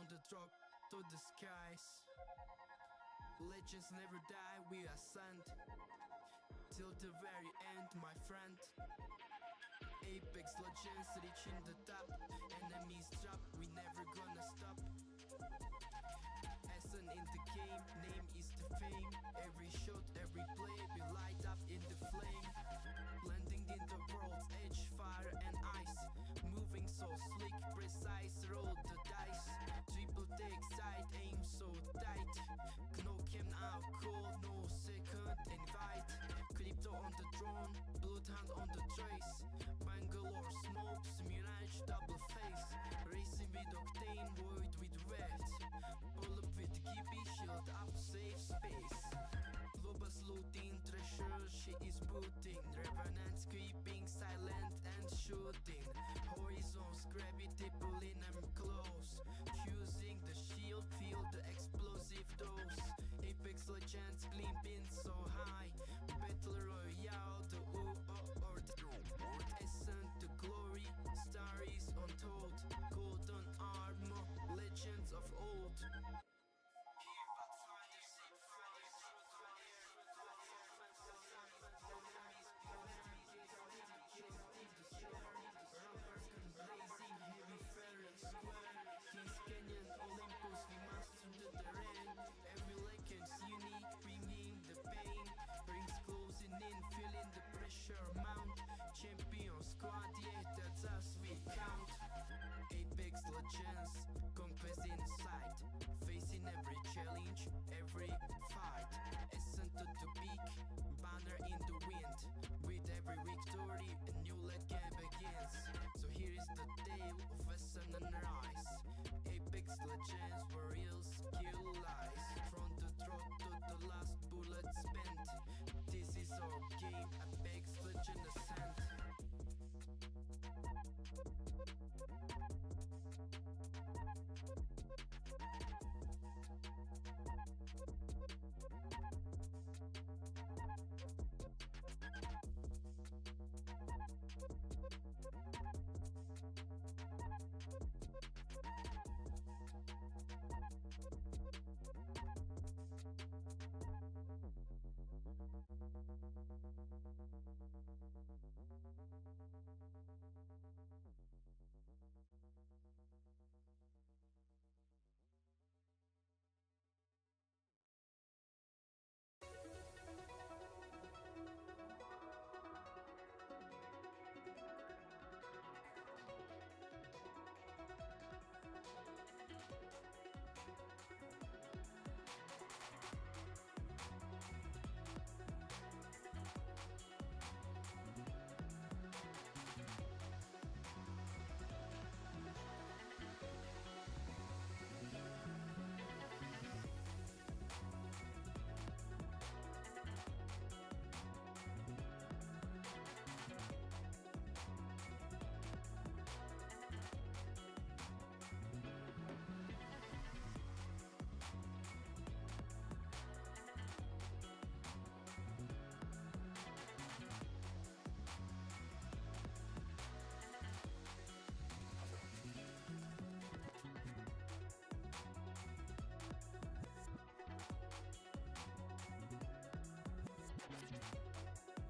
on the drop to the skies. Legends never die, we ascend till the very end, my friend. Apex legends reaching the top. Enemies drop, we never gonna stop. Essence in the game, name is the fame. Every shot, every play, we light up in the flame. Landing in the world's edge, fire and ice. Moving so slick, precise, roll the dice. Triple take side, aim so tight. No cam out cold, no second invite. Crypto on the throne, bloodhound on the trace. Bangalore smokes, mirage double face. Racing with octane, void with red. Pull up with Gibby, shield up, safe space. Lobas looting, treasure she is booting. Revenants creeping, silent and shooting. Horizons, gravity pulling them close. Fusing the shield, feel the explosive dose. Apex legends gleaming so high. Battle Royale, the or the essence, the glory, stories untold. Golden armor, legends of old. Champion squad, yeah, that's us, we count. Apex legends, conquest in sight. Facing every challenge, every fight. Ascent to the peak, banner in the wind. With every victory, a new leg game begins. So here is the tale of Ascent and Rise. Apex legends, where real skill lies. From the drop to the last bullet spent. This is our game, Apex Legend Ascent.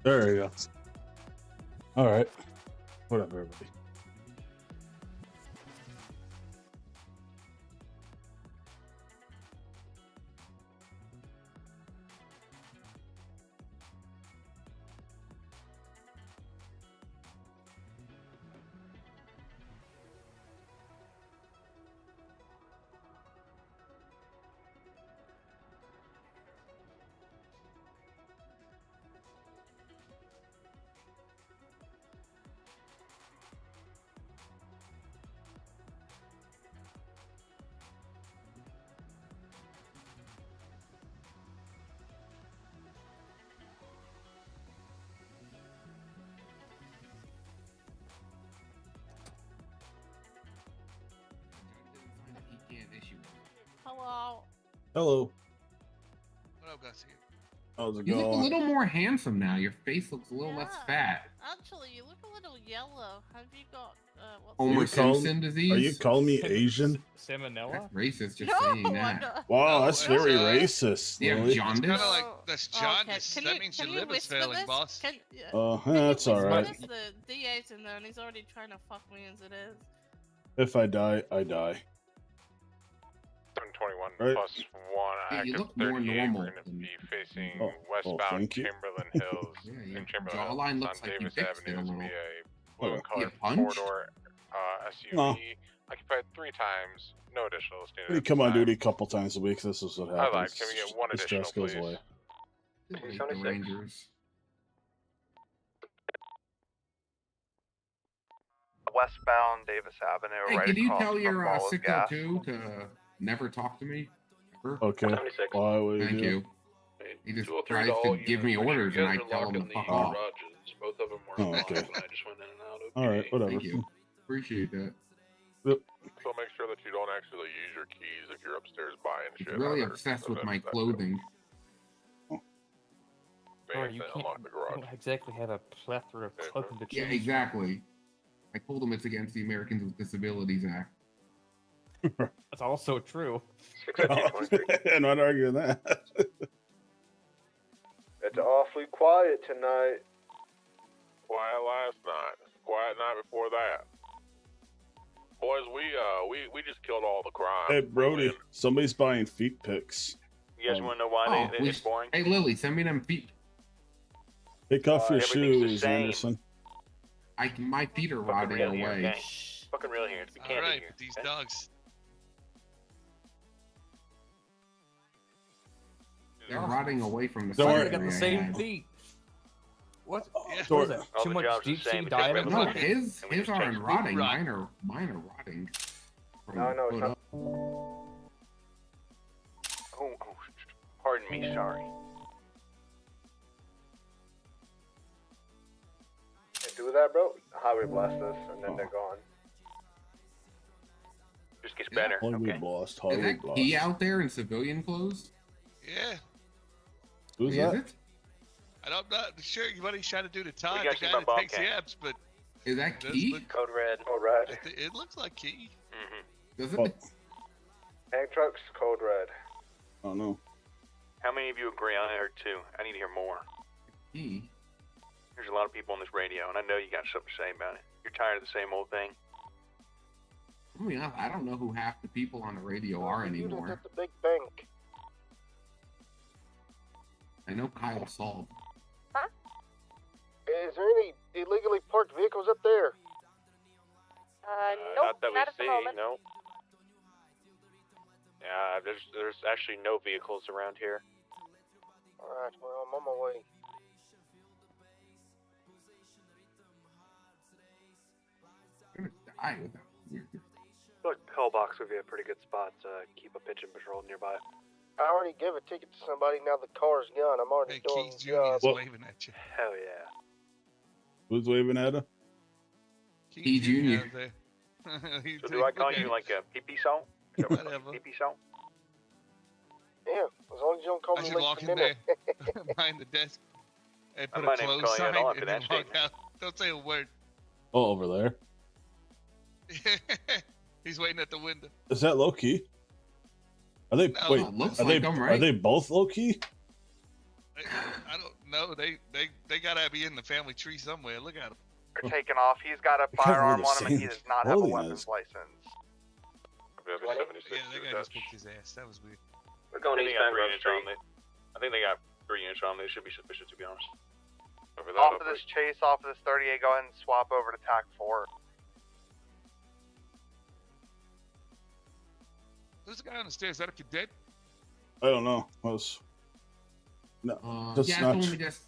There you go. All right. What up, everybody? Hello. Hello. What up, Garcia? How's it You look a going? little more handsome now. Your face looks a little less fat. Actually, you look a little yellow. Have you got what's Homer you calling- Simpson disease? Are you calling me Asian? Salmonella? That's racist just no, saying I'm that. not. Wow, No, that's it's, very uh, racist. You have Lily. jaundice? Kind of like that's Okay, jaundice. can That means your can you liver's whisper failing, this? boss. Can That's you all whisper right. this? The DA's in there and he's already trying to fuck me as it is. If I die, I die. 721 Right. plus 1 Hey, you active look more 38. normal We're going to than- be facing Oh, westbound thank you. Timberland Hills. Yeah, in your Timberland jawline Hills looks on like you Davis fixed it Avenue. a It's going to little. be a Oh, blue you and colored punched? four-door SUV. No. Occupied 3 times. No additional standard. We come on duty a couple times a week. This is what I happens. lied. Can we get one the stress additional, goes please? away. I hate the Rangers. Westbound Davis Avenue, Hey, right can you across tell from your Wallace Gas. 602 to never talk to me? Ever? Okay. Why would Thank do? you. He just 203 tries to all to give me units. Make sure orders you and I guys are tell him to locking fuck the off. garages. Both of them were Oh, locked, okay. and I just went in and out. Okay. All right, whatever. Thank you. Appreciate that. So make sure that you don't actually use your keys if you're upstairs buying He's shit. really either. obsessed So with my that's- clothing. Or you They can't unlock the you garage. don't exactly have a plethora of clothing to choose Yeah, from. exactly. I told him it's against the Americans with Disabilities Act. That's also true. I'm not arguing that. It's awfully quiet tonight. Quiet last night. Quiet night before that. Boys, we just killed all the crime. Hey, Brody, somebody's buying feet pics. You guys Um, want to know why Oh, it's boring? Hey, Lily, send me them feet. Take off your everything's the shoes, same. Anderson. My feet are Fucking rotting real here, away. okay? Fucking real here. It's the candy Alright, here. but these okay? dogs. They're rotting away from the Don't worry. They got the surgery I same had. feet. What? Yeah. What is that? All Too the much jobs are deep the same, sea but diet? different No, look. his And we just aren't changed the rotting. rot. Mine are rotting. No, no, it's Put not. up. Oh, pardon me, sorry. Do that, bro. Highway blast us, and then they're gone. Just gets better. Hollywood Okay. lost. Is Hollywood that lost. Key out there in civilian clothes? Yeah. Who's Is that? it? I'm not sure what he's trying to do to Todd, got the you guy my that takes the Bobcat. abs, but Is that it does Key? look- Code red. Code red. it looks like Key. Mm-hmm. Does it? Oh. Tank trucks, code red. Oh no. How many of you agree on it or two? I need to hear more. Key? There's a lot of people on this radio, and I know you got something to say about it. You're tired of the same old thing. I mean, I don't know who half the people on the radio are anymore. At the big bank. I know Kyle Saul. Is there any illegally parked vehicles up there? Nope, not that we not at the see. moment. No. Yeah, there's actually no vehicles around here. All right, well, I'm on my way. I'm gonna die with that weird. Look, Hellbox would be a pretty good spot to keep a pigeon patrol nearby. I already gave a ticket to somebody. Now the car's gone. I'm already Hey, doing Keith the Jr. job. is Well- waving at you. Hell yeah. Who's waving at her? Key Jr. out there. He's So do I call looking you at like a pee-pee song? Whatever. Pee-pee song? Yeah, as long as you don't call I me should late walk for in dinner. there behind the desk and I put might a even close call you sign at all and after then that walk statement. out. Don't say a word. Oh, over there. He's waiting at the window. Is that low key? Are they? No. Wait, Oh, looks are like they? them, Are right? they both low key? I don't know. They gotta be in the family tree somewhere. Look at him. They're taking off. He's got a Because they're firearm the on him and he same does not have a clothing weapons as- license. Yeah, that guy just kicked his ass. That was weird. We're going eastbound Grove Street. I think they got 3 units on them. They should be sufficient, to be honest. Off of this chase, off of this 38, go ahead and swap over to TAC 4. Who's the guy on the stairs? Is that a cadet? I don't know. Was no. That's Yeah, not it's tr- only just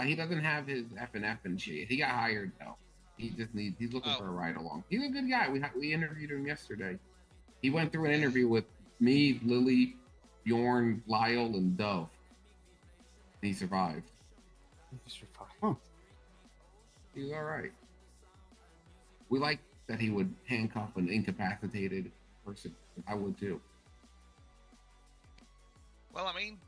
he doesn't have his F and shit. He got hired though. He's looking Oh. for a ride along. He's a good guy. We interviewed him yesterday. He went through an interview with me, Lily, Bjorn, Lyle, and Dove. And he survived. Huh. He was all right. We like that he would handcuff an incapacitated person. I would too. Well, I mean,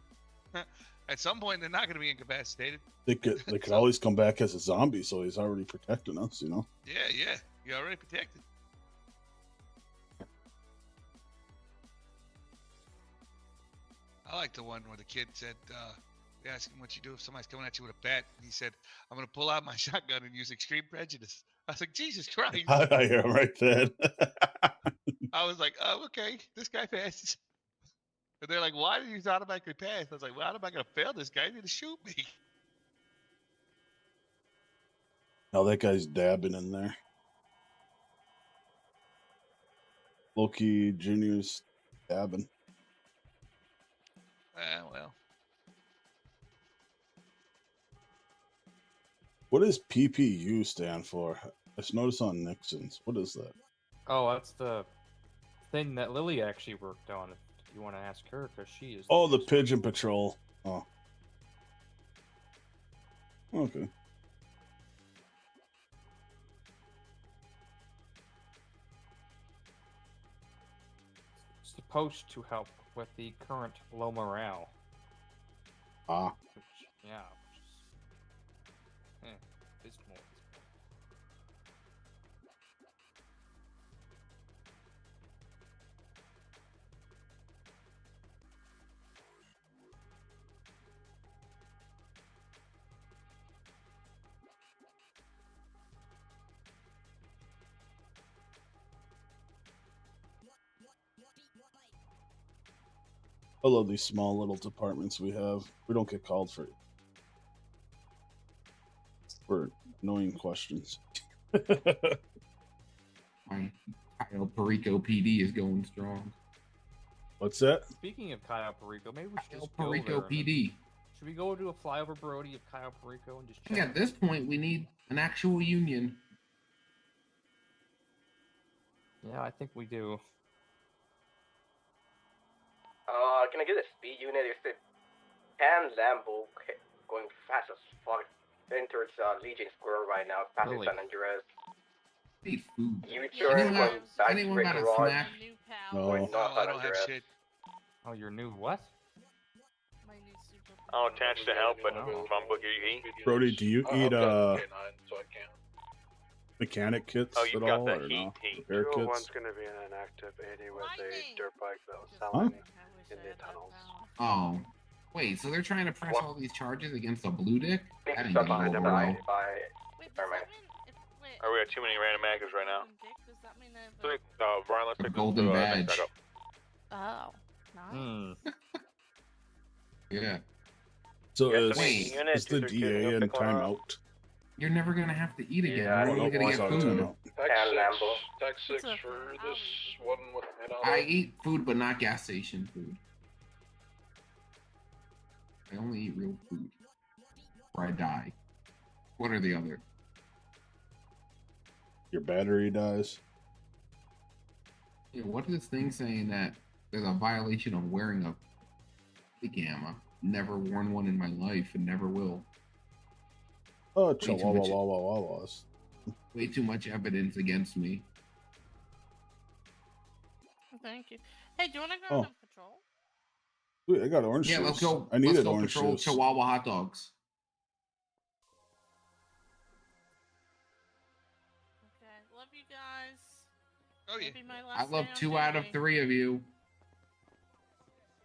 At some point, they're not going to be incapacitated. They could So- always come back as a zombie, so he's already protecting us, you know. Yeah, you're already protected. I like the one where the kid said, they asked him what you do if somebody's coming at you with a bat. And he said, I'm going to pull out my shotgun and use extreme prejudice. I was like, Jesus Christ. I am right then. I was like, oh, okay, this guy passes. And they're like, why did you automatically pass? I was like, well, how am I going to fail this guy? He's going to shoot me. Now that guy's dabbing in there. Loki Jr.'s dabbing. Well. What does PPU stand for? I just noticed on Nixon's. What is that? Oh, that's the thing that Lily actually worked on. If you want to ask her, because she is. Oh, the Pigeon Patrol. Oh. Okay. Supposed to help with the current low morale. Ah. Which, yeah, which is abysmal. I love these small little departments we have. We don't get called for annoying questions. My Kyle Perico PD is going strong. What's that? Speaking of Kyle Perico, maybe we should Kyle just go Perico there. PD. Should we go do a flyover Brody of Kyle Perico and just I think check? at this point we need an actual union. Yeah, I think we do. Can I get a speed unit? If the Pan Lambo going fast as fuck enters Legion Square right now, past Really? San Andreas. Need food. U-turn Anyone going got- back to anyone Red got a Garage. snack? New pal. No. Going Oh, north I San don't have Andreas. shit. Oh, your new what? My new super. I'll attach to help, but Oh. from Booker you eat. Brody, do you I've eat got a K9, so I can't. mechanic kits Oh, you at got all, the or heat, no? heat. Repair kits? going to be in an active 80 with Lightning! a dirt bike that was Just- selling. I wish in I the had that tunnels. power. Oh. Wait, so they're trying to press all these charges against a blue dick? That ain't Stuff gonna behind go him over by, well. by Wait, does Never mind. that mean wait, Or we got too many random actors right now. Dick, does that mean I have So, Brian, let's A take this golden to badge. next backup. Oh, nice. Hmm. Yeah. So Yeah, is, wait. is the DA in timeout? You're never gonna have to eat again. Yeah, Where are Oh, you gonna he's get out of food? timeout. Tech Pan 6, Lambo. Tech 6 okay. for I'll this eat. one with head on. I eat food, but not gas station food. I only eat real food. Or I die. What are the other? Your battery dies. Yeah, what is this thing saying that there's a violation of wearing a gamma? Never worn one in my life and never will. Oh, too much- chihuahuas. Way too much evidence against me. Thank you. Hey, do you want to go Oh. on a patrol? Wait, I got orange Yeah, juice. let's go. I needed let's go orange patrol juice. Chihuahua hot dogs. Okay, love you guys. Oh, yeah. Maybe my I last love day on 2 out of duty. 3 of you.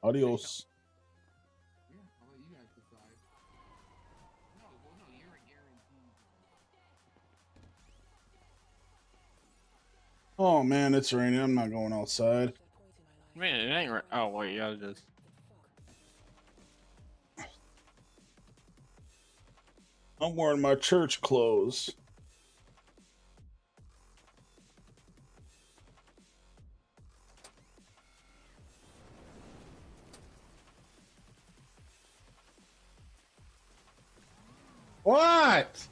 Adios. Yeah, I'll let you guys decide. No, well, no, you're a guarantee. Oh man, it's raining. I'm not going outside. Man, it ain't right. Oh wait, yeah, it is. I'm wearing my church clothes. What?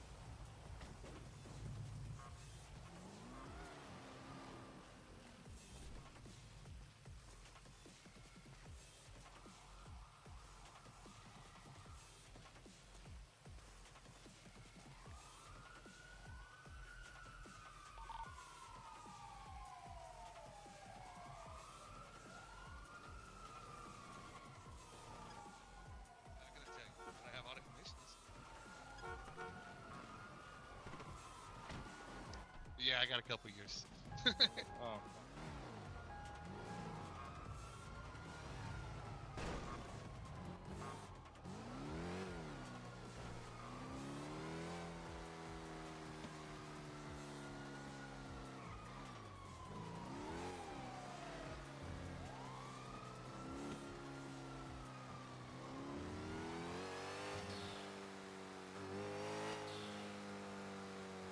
Yeah, I got a couple years. Oh.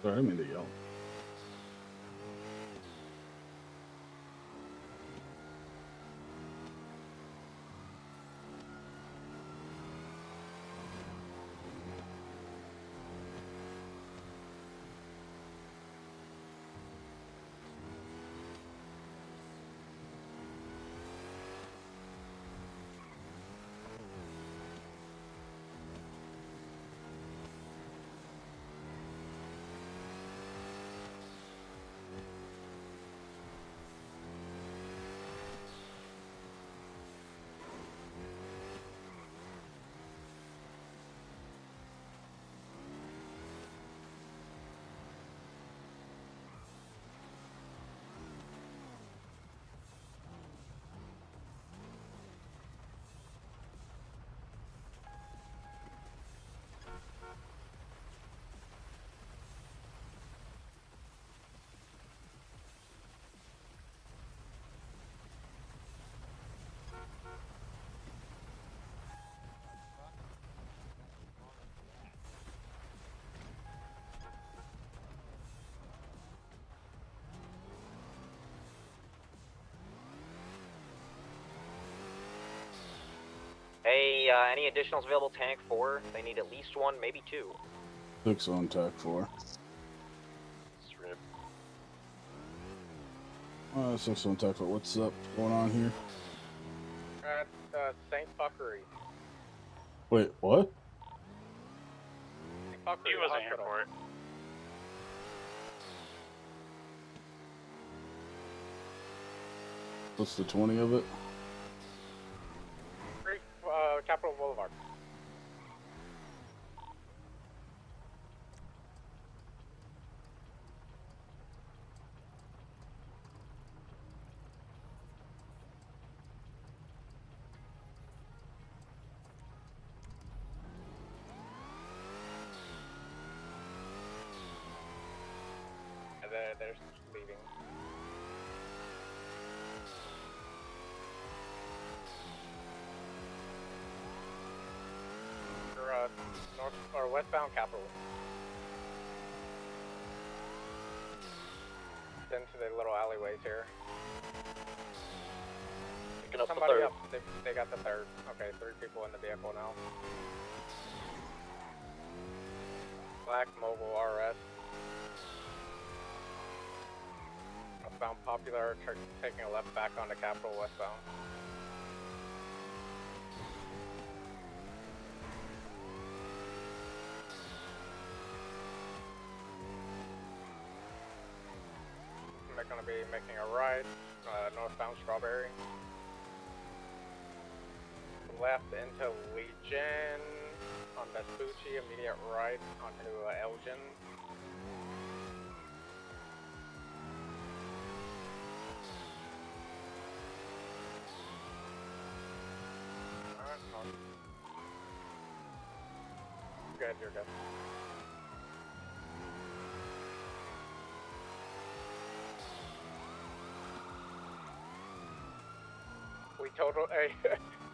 Sorry, I mean to yell. Hey, any additionals available? Tank 4. They need at least one, maybe 2. 6 on tack 4. 6 on tack 4. What's up? Going on here? At St. Fuckery. Wait, what? St. Fuckery He wasn't here Hospital. for it. What's the 20 of it? Capitol Boulevard. And they're leaving. North or westbound Capitol. Into the little alleyways here. Picking up Somebody the third. up. They got the third. Okay, 3 people in the vehicle now. Black Mobile RS. Westbound Popular, taking a left back onto Capitol westbound. They're going to be making a right, northbound Strawberry. Left into Legion on Vespucci, immediate right onto Elgin. Alright, good, you're good. We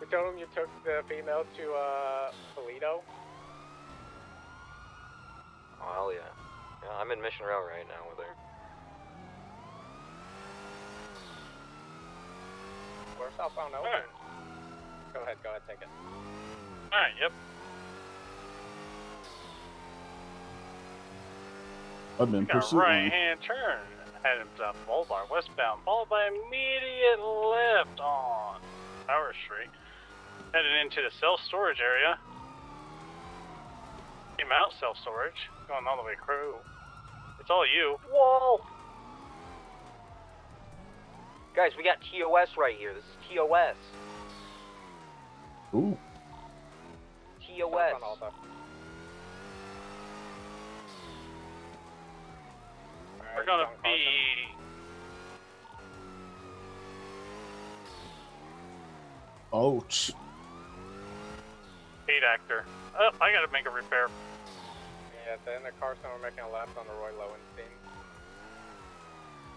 told him you took the female to Toledo. Oh, hell yeah. Yeah, I'm in Mission Row right now with her. We're southbound Elgin. Alright. Go ahead, take it. Alright, yep. I've been Got a pursuing. right-hand turn. Heading up Boulevard, westbound, followed by immediate left on Power Street. Headed into the self-storage area. Came out self-storage, going all the way through. It's all you. Whoa! Guys, we got TOS right here. This is TOS. Ooh. TOS. Alright, We're gonna be... Ouch. 8 actor. Oh, I gotta make a repair. Yeah, at the end of Carson, we're making a left on the Roy Lowenstein.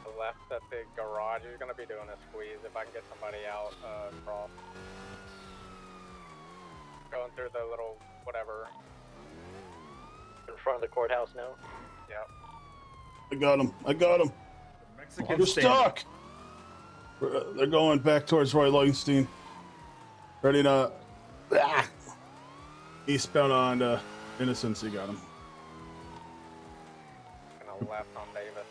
The left at the garage is gonna be doing a squeeze if I can get somebody out across. Going through the little whatever. In front of the courthouse now. Yep. I got him. I got him. Mexican You're standing. stuck. They're going back towards Roy Lowenstein. Ready to eastbound on Innocence. You got him. Gonna left on Davis.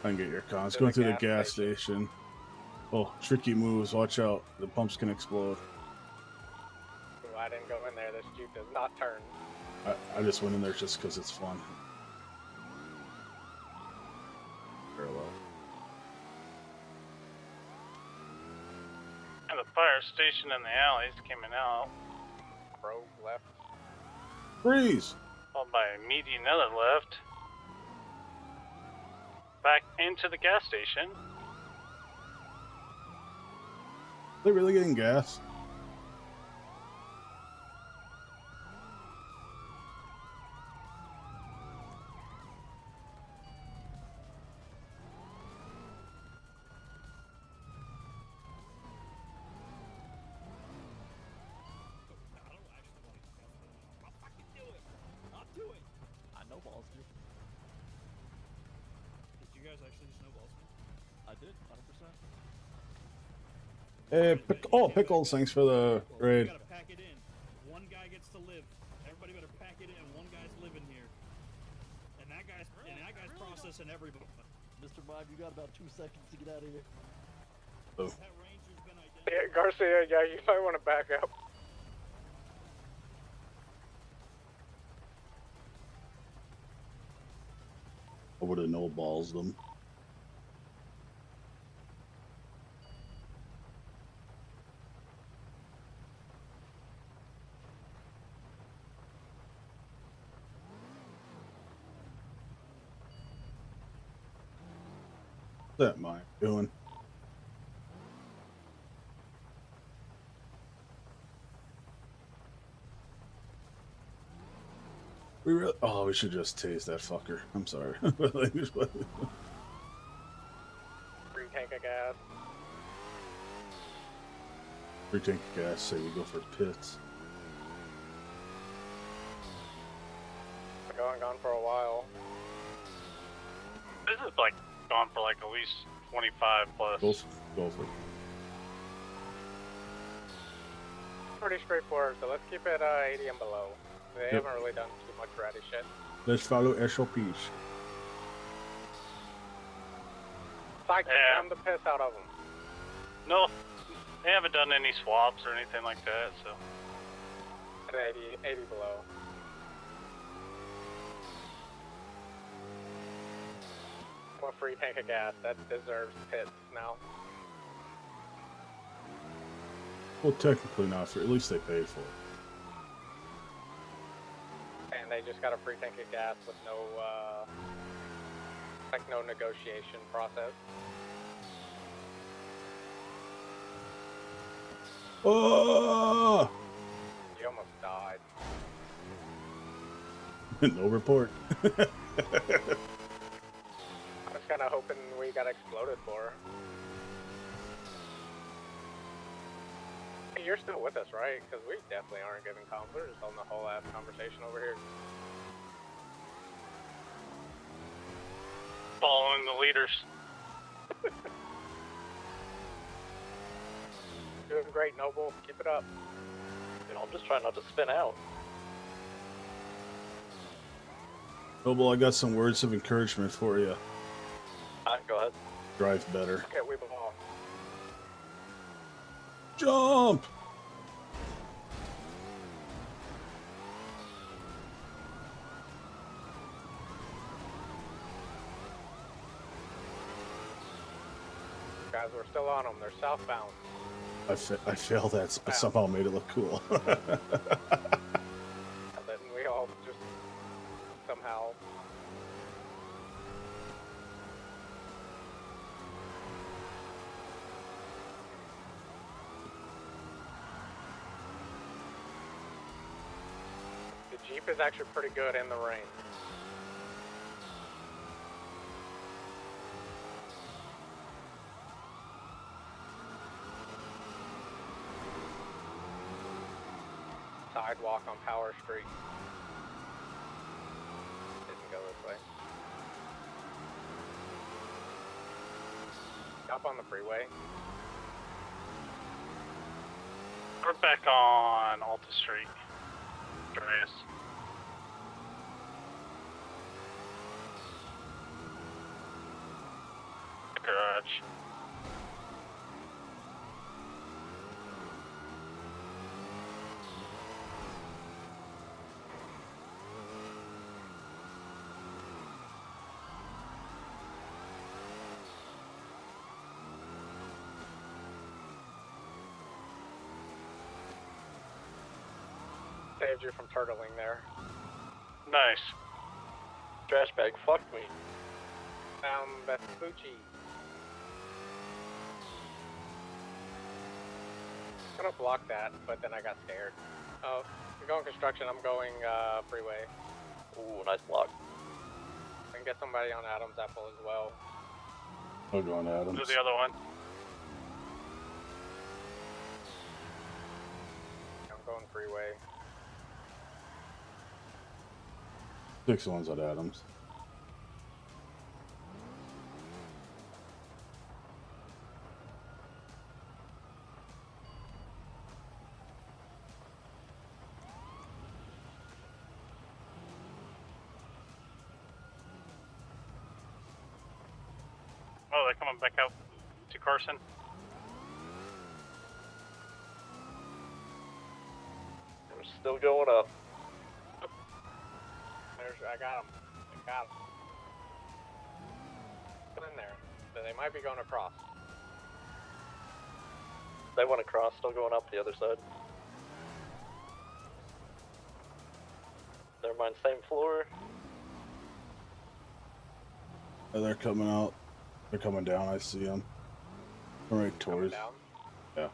I can get your cons. To Going the through the gas gas station. Oh, tricky moves. Watch out. The pumps can explode. Ooh, I didn't go in there. This Jeep does not turn. I just went in there just because it's fun. Parallel. And the fire station and the alleys coming out. Rogue left. Freeze! Followed by a median another left. Back into the gas station. They're really getting gas. Hey, Pickles, thanks for the raid. Gotta pack it in. One guy gets to live. Everybody better pack it in. One guy's living here. And that guy's processing everybody. Mr. Mime, you got about 2 seconds to get out of here. Oh. That ranger's been identified. Yeah, Garcia, yeah, you might want to back up. I would have no balls them. What's that Mike doing? We should just taste that fucker. I'm sorry. Free tank of gas. Free tank of gas, say we go for pits. Gone for a while. This is like gone for like at least 25 plus. Go for it. Pretty straightforward, so let's keep it 80 and below. They Yep. haven't really done too much ratty shit. Let's follow SOPs. Psych, Yeah. I'm the piss out of them. No, they haven't done any swaps or anything like that, so. At 80 below. One free tank of gas, that deserves pits now. Well, technically not for. At least they paid for it. And they just got a free tank of gas with no, like no negotiation process. Oh! You almost died. No report. I was kind of hoping we got exploded for. Hey, you're still with us, right? Because we definitely aren't giving comms. We're just holding the whole ass conversation over here. Following the leaders. Doing great, Noble. Keep it up. You know, I'm just trying not to spin out. Noble, I got some words of encouragement for you. Go ahead. Drive better. Okay, we belong. Jump! Guys, we're still on them. They're southbound. I failed that, but somehow made it look cool. And then we all just somehow. Jeep is actually pretty good in the rain. Sidewalk on Power Street. Didn't go this way. Up on the freeway. We're back on Alta Street. Andreas. Garage. Saved you from turtling there. Nice. Trash bag fucked me. Found Vespucci. I'm gonna block that, but then I got scared. Oh, you're going construction, I'm going freeway. Ooh, nice block. I can get somebody on Adam's apple as well. I'll go on Adams. Do the other one. I'm going freeway. 6 ones at Adams. Oh, they're coming back out to Carson. We're still going up. I got him. I got him. Put in there. So they might be going across. They want to cross, still going up the other side. Never mind, same floor. Oh, they're coming out. They're coming down. I see them. Right towards. Down. Yeah.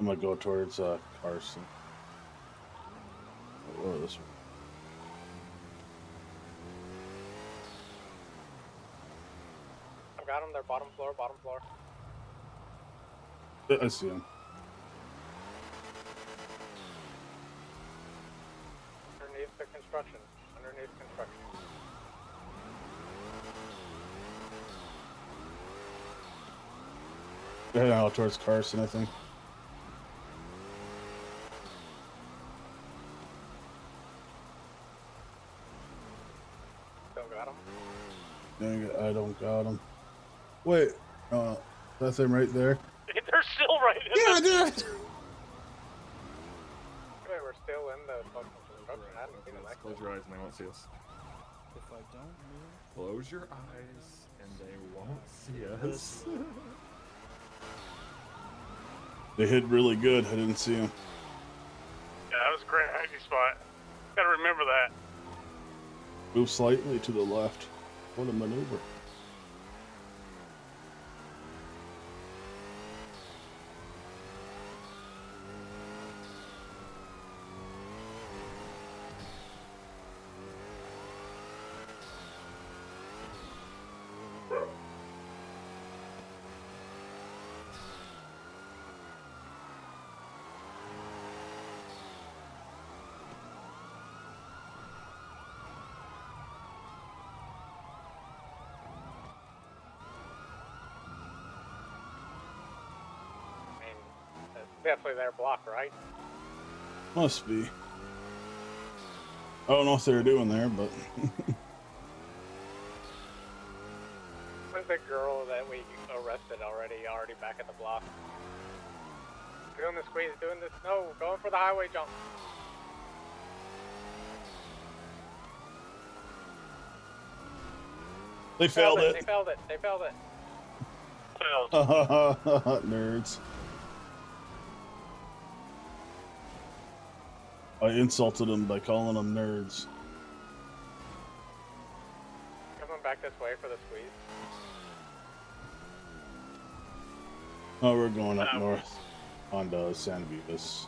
I'm gonna go towards Carson. Oh, this one. I've got them. They're bottom floor, bottom floor. I see him. Underneath the construction. Underneath construction. They're heading out towards Carson, I think. Still got them. Dang it, I don't got him. Wait, that's him right there. They're still right in Yeah, the... dude. Wait, we're still in the fucking construction. I haven't seen them actually. Close your eyes and they won't see us. If I don't move, Close your eyes and they won't see us. They hit really good. I didn't see him. Yeah, that was a great hiding spot. Gotta remember that. Move slightly to the left. What a maneuver. Definitely their block, right? Must be. I don't know what they were doing there, but Where's the girl that we arrested already back at the block? Doing the squeeze, doing this. No, going for the highway jump. they failed They it. failed it. They failed it. Nerds. I insulted them by calling them nerds. Coming back this way for the squeeze. Oh, we're going up north. on San Vivas.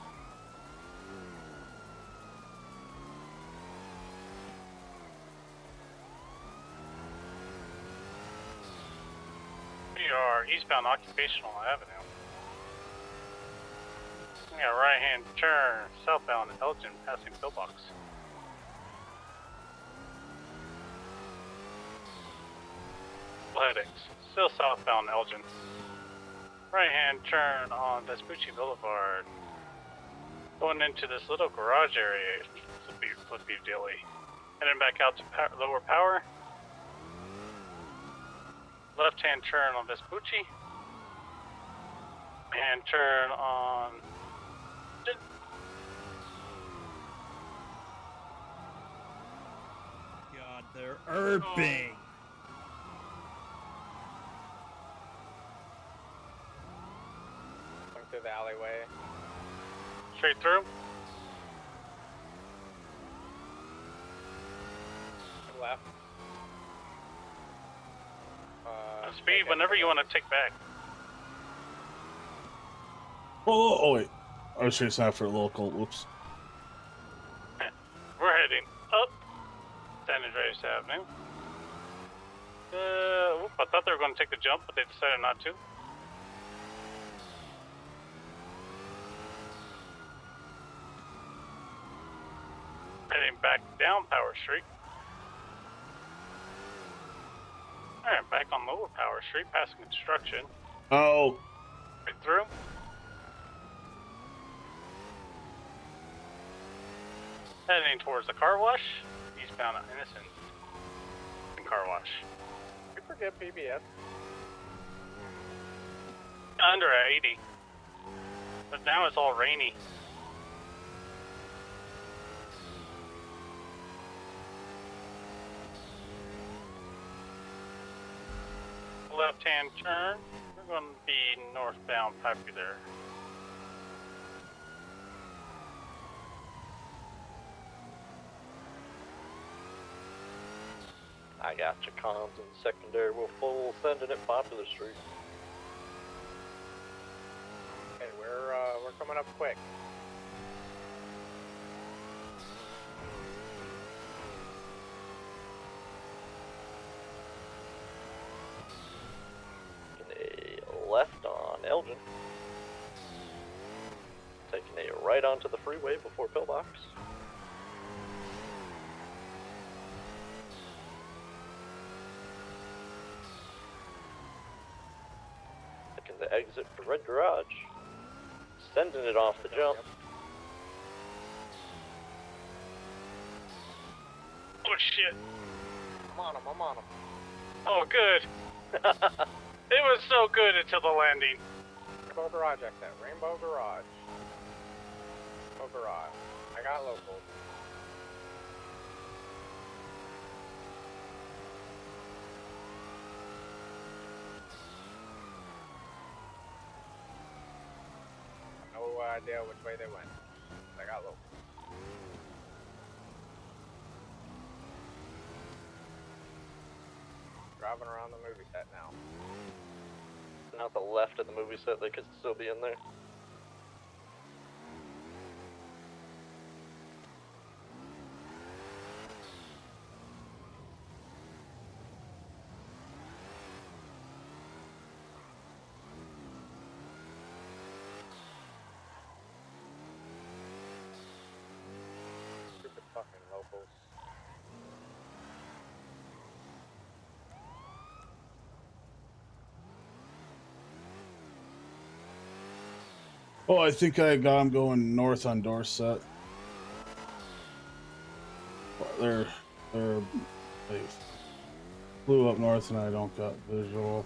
We are eastbound Occupational Avenue. We got right-hand turn, southbound Elgin, passing pillbox. Headings, still southbound Elgin. Right-hand turn on Vespucci Boulevard. Going into this little garage area, flippy dilly. And then back out to lower power. Left-hand turn on Vespucci. And turn on... God, they're erping. Going through the alleyway. Straight through. Left. Speed whenever you want to take back. Oh, wait. I was chasing after a local. Whoops. We're heading up San Andreas Avenue. I thought they were going to take the jump, but they decided not to. Heading back down Power Street. Alright, back on Lower Power Street, passing construction. Oh. Right through. Heading towards the car wash. Eastbound Innocent. Car wash. We forget PBS. Under at 80. But now it's all rainy. Left-hand turn. We're going to be northbound Popular. I got your comms in secondary. We're full sending it Popular Street. Okay, we're coming up quick. Taking a left on Elgin. Taking a right onto the freeway before Pillbox. Taking the exit for Red Garage. Sending it off the jump. Oh shit. I'm on him, I'm on him. Oh good. It was so good until the landing. Rainbow Garage exit. Rainbow Garage. Rainbow Garage. I got locals. No idea which way they went. I got locals. Driving around the movie set now. Out the left of the movie set, they could still be in there. Stupid fucking locals. Oh, I think I got him going north on Dorset. They flew up north and I don't got visual.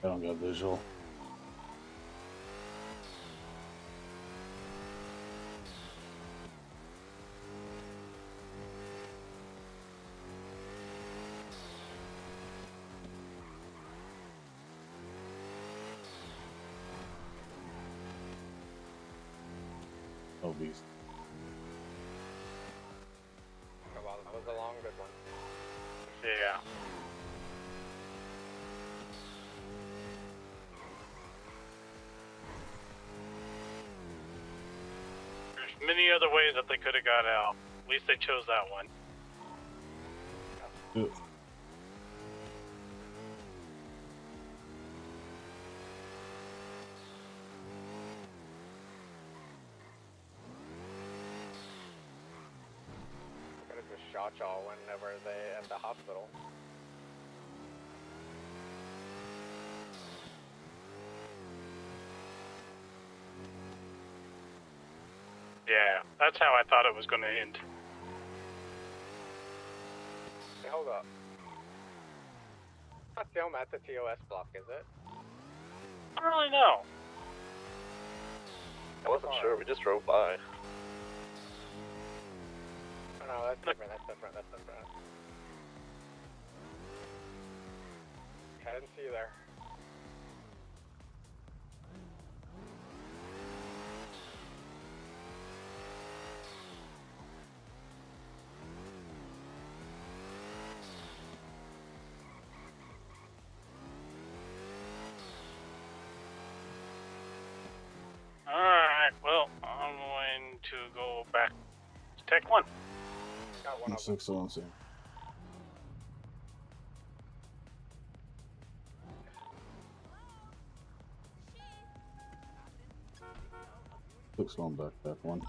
I don't got visual. Oh, beast. Oh, well, that was a long good one. Yeah. many other ways that they could have got out. At least they chose that one. Yeah. Could have just shot y'all whenever they at the hospital. Yeah, that's how I thought it was going to end. Hey, hold up. Not film at the TOS block, is it? I don't really know. I wasn't sure, we just drove by. Oh, no, that's different, that's different, that's different. I didn't see you there. Alright, well, I'm going to go back to Tech 1. Got one of them. 6 on scene. Six on back one.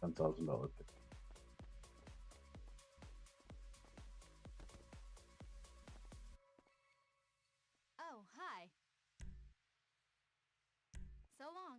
$10,000 ticket. Oh, hi. So long.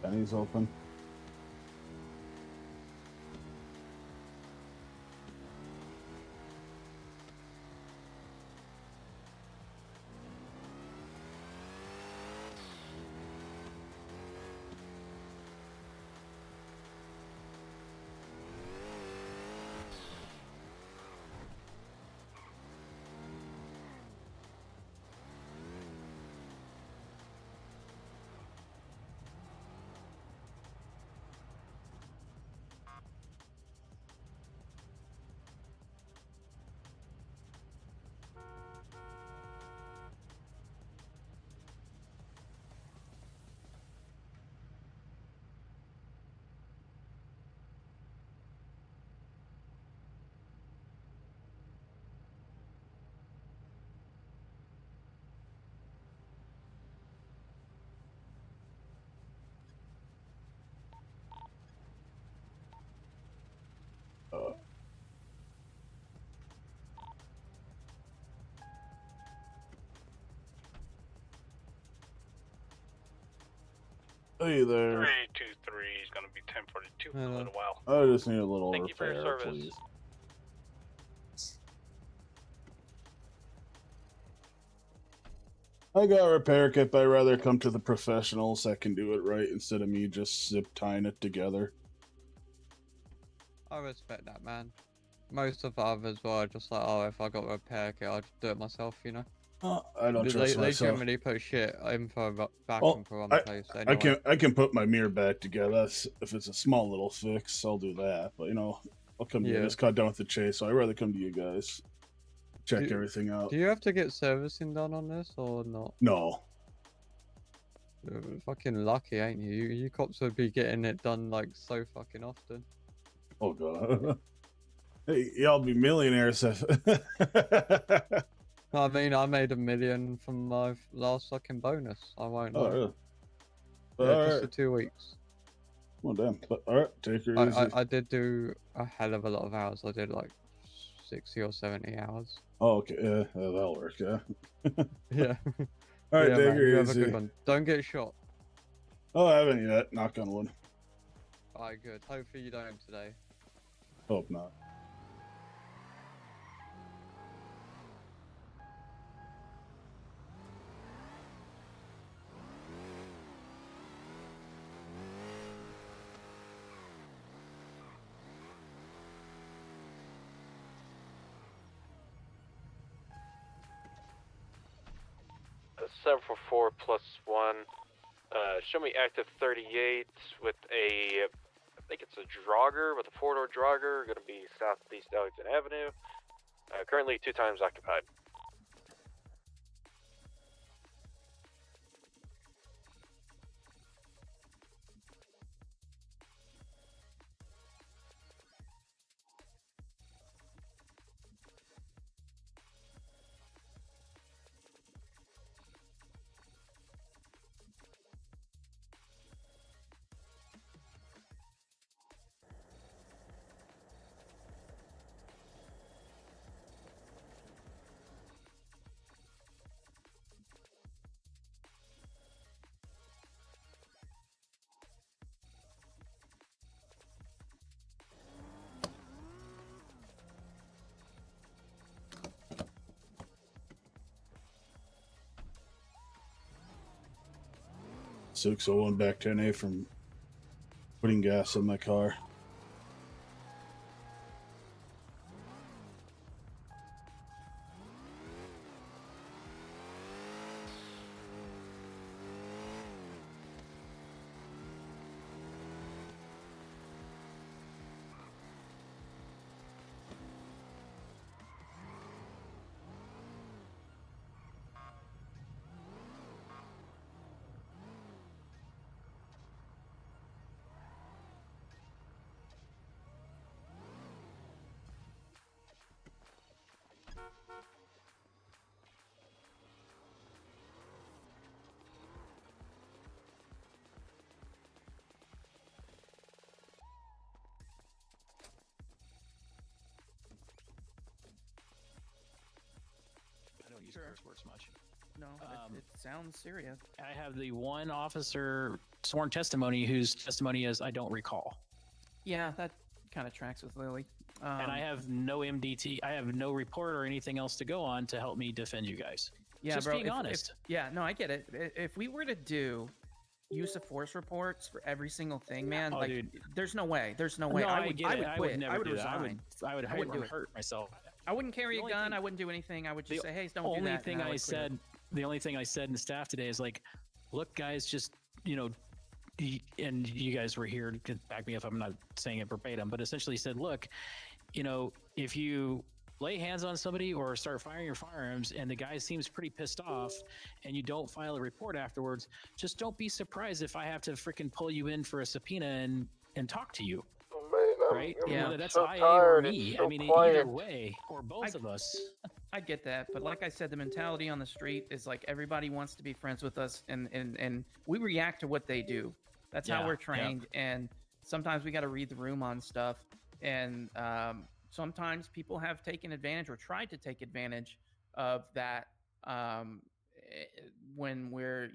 Penny's open. Hey there. 323 is going to be 1042 for a little while. I just need a little Thank you for your repair, service. please. I got a repair kit, but I'd rather come to the professionals that can do it right instead of me just zip tying it together. I respect that, man. Most of the others were just like, oh, if I got a repair kit, I'd just do it myself, you know? I don't trust they myself. generally put shit info back Well, info on the place. I can put my mirror back together. That's, if it's a small little fix, I'll do that. But I'll come to you. I Yeah. just got done with the chase, so I'd rather come to you guys. Check everything out. Do you have to get servicing done on this or not? No. You're fucking lucky, ain't you? You cops would be getting it done like so fucking often. Oh god. Hey, y'all be millionaires if I mean, I made $1 million from my last fucking bonus. I won't. Oh, lie. really? Yeah, just for Alright. 2 weeks. Well, damn. Alright, take her easy. I did do a hell of a lot of hours. I did like 60 or 70 hours. Oh, okay. Yeah, that'll work, yeah. Yeah. Alright, Yeah, take man, her you have a easy. good one. Don't get shot. Oh, I haven't yet. Knock on wood. Alright, good. Hopefully you don't today. Hope not. Seven for 4 plus 1. Show me active 38 with a, I think it's a Drogger, with a 4-door Drogger, going to be southeast Ellington Avenue. Currently 2 times occupied. .601 back 10A from putting gas in my car. I don't use curse words much. No, it sounds serious. I have the one officer sworn testimony whose testimony is I don't recall. Yeah, that kind of tracks with Lily. And I have no MDT. I have no report or anything else to go on to help me defend you guys. Yeah, Just bro, being honest. Yeah, no, I get it. If we were to do use of force reports for every single thing, man, Oh, like, dude. there's no way. There's no way. No, I would get it. quit. I would never I would do that. resign. I would wouldn't do it. hurt myself. I wouldn't carry The a only gun. thing- I wouldn't do anything. I would just say, hey, don't only do that. thing and I I would quit. said, the only thing I said in the staff today is like, look, guys, just and you guys were here to back me up. I'm not saying it verbatim, but essentially said, look, if you lay hands on somebody or start firing your firearms and the guy seems pretty pissed off and you don't file a report afterwards, just don't be surprised if I have to freaking pull you in for a subpoena and talk to you. Right? Yeah. Whether that's so IA tired, or it's me. so I mean, quiet. either way, or both of us. I get that, but like I said, the mentality on the street is like everybody wants to be friends with us, and we react to what they do. That's how Yeah, we're yeah. trained, and sometimes we got to read the room on stuff, and sometimes people have taken advantage or tried to take advantage of that when we're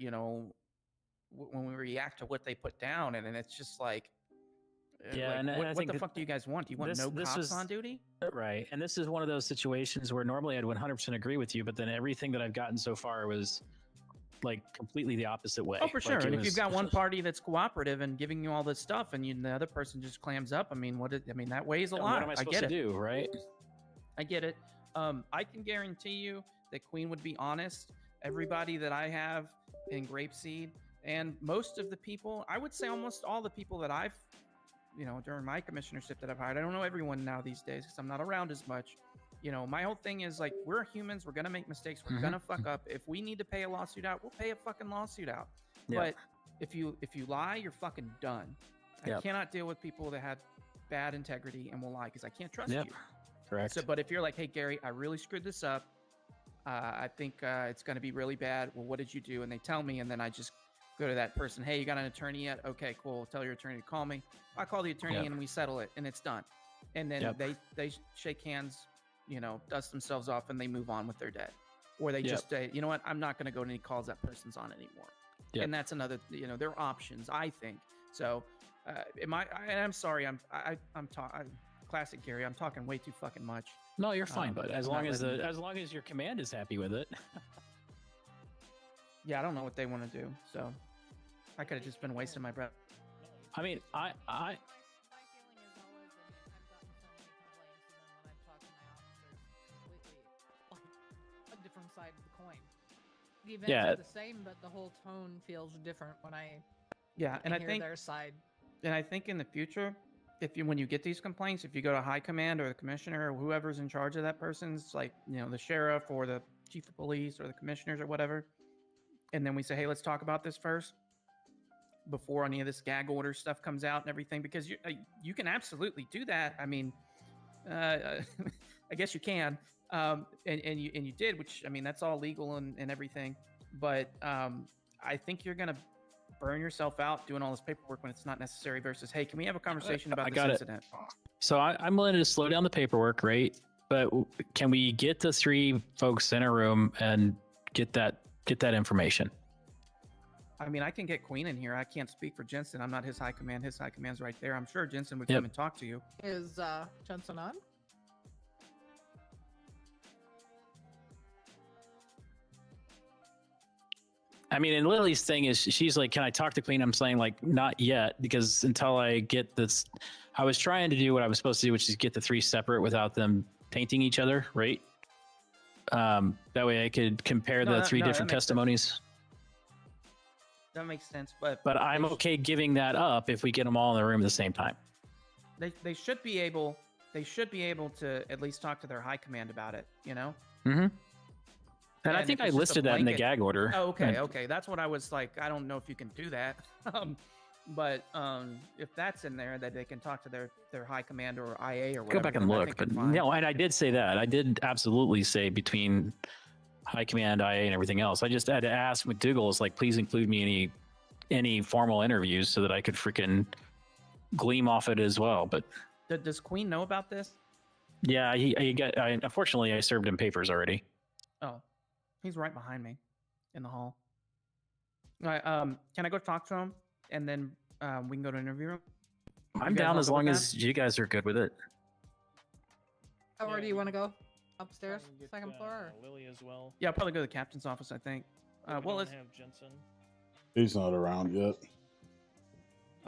when we react to what they put down, and it's just like. Yeah, like, and I what think the that fuck do you guys want? Do you want no this cops was- on duty? Right. And this is one of those situations where normally I'd 100% agree with you, but then everything that I've gotten so far was like completely the opposite way. Oh, for sure. Like, it And if was- you've got one party that's cooperative and giving you all this stuff, and the other person just clams up, I mean, that weighs a Yeah, lot. what am I supposed get to it. do, right? I get it. I can guarantee you that Queen would be honest. Everybody that I have in Grapeseed, and most of the people, I would say almost all the people that I've, during my commissionership that I've hired, I don't know everyone now these days because I'm not around as much. My whole thing is like, we're humans, we're gonna make mistakes, we're gonna fuck up. If we need to pay a lawsuit out, we'll pay a fucking lawsuit out. Yep. But if you lie, you're fucking done. I Yep. cannot deal with people that have bad integrity and will lie because I can't trust Yep. you. Correct. So, but if you're like, hey Gary, I really screwed this up. I think it's going to be really bad. Well, what did you do? And they tell me, and then I just go to that person. Hey, you got an attorney yet? Okay, cool. Tell your attorney to call me. I call the attorney Yep. and we settle it, and it's done. And then Yep. they shake hands, dust themselves off, and they move on with their day. Or they Yep. just say, you know what? I'm not going to go to any calls that person's on anymore. Yep. And that's another, there are options, I think. So, and I'm sorry, I'm classic Gary. I'm talking way too fucking much. No, you're fine, but as I'm long not as letting- as long as your command is happy with it. Yeah, I don't know what they want to do, so I could have just been wasting my breath. I mean, I a different side of the coin. The events Yeah. are the same, but the whole tone feels different when I And I hear think their side. And I think in the future, when you get these complaints, if you go to high command or the commissioner or whoever's in charge of that person's, like the sheriff or the chief of police or the commissioners or whatever, and then we say, hey, let's talk about this first before any of this gag order stuff comes out and everything, because you can absolutely do that. I mean, I guess you can, and you did, which I mean that's all legal and everything, but I think you're gonna burn yourself out doing all this paperwork when it's not necessary versus, hey, can we have a conversation about I this got it. incident? So I'm willing to slow down the paperwork, right? But can we get the three folks in a room and get that information? I mean, I can get Queen in here. I can't speak for Jensen. I'm not his high command. His high command's right there. I'm sure Jensen would Yep. come and talk to you. Is Jensen on? I mean, and Lily's thing is, she's like, can I talk to Queen? I'm saying like, not yet, because until I get this, I was trying to do what I was supposed to do, which is get the three separate without them tainting each other, right? That way I could compare the three different that makes sense. testimonies. That makes sense, but I'm okay giving that up if we get them all in the room at the same time. they should be able to at least talk to their high command about it. Mm-hmm. And I And think if I it's just a listed that in the blanket- gag order. Oh, okay, And- okay. That's what I was like. I don't know if you can do that. But if that's in there, that they can talk to their high command or IA or whatever. Go back and then I look, think but you're fine. no, and I did say that. I did absolutely say between high command, IA, and everything else. I just had to ask McDougal, is like, please include me any formal interviews so that I could freaking gleam off it as well. But Does Queen know about this? yeah, unfortunately I served him papers already. Oh, he's right behind me in the hall. All right, can I go talk to him and then we can go to an interview room? I'm You guys down wanna as go with long that? as you guys are good with it. Where do you want to go? Upstairs, second floor? Or? Lily as well. Yeah, I'll probably go to the captain's office, I think. We Well, don't let's. have Jensen. He's not around yet.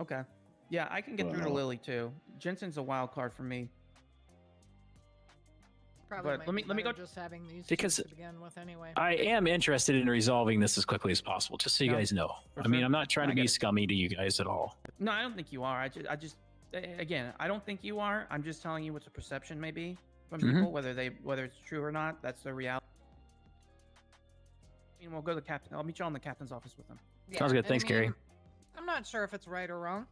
Okay. Yeah, I can get through to Well. Lily too. Jensen's a wild card for me. Probably But might let me- be let me better go- just having these Because two to begin with anyway. I am interested in resolving this as quickly as possible, just so you No, guys know. for I mean, sure. I'm not trying I to get be it. scummy to you guys at all. No, I don't think you are. Again, I don't think you are. I'm just telling you what the perception may be from Mhm. people, whether it's true or not. That's the reality. I mean, we'll go to the captain. I'll meet you all in the captain's office with him. Sounds good. and I Thanks, Gary. mean, I'm not sure if it's right or wrong.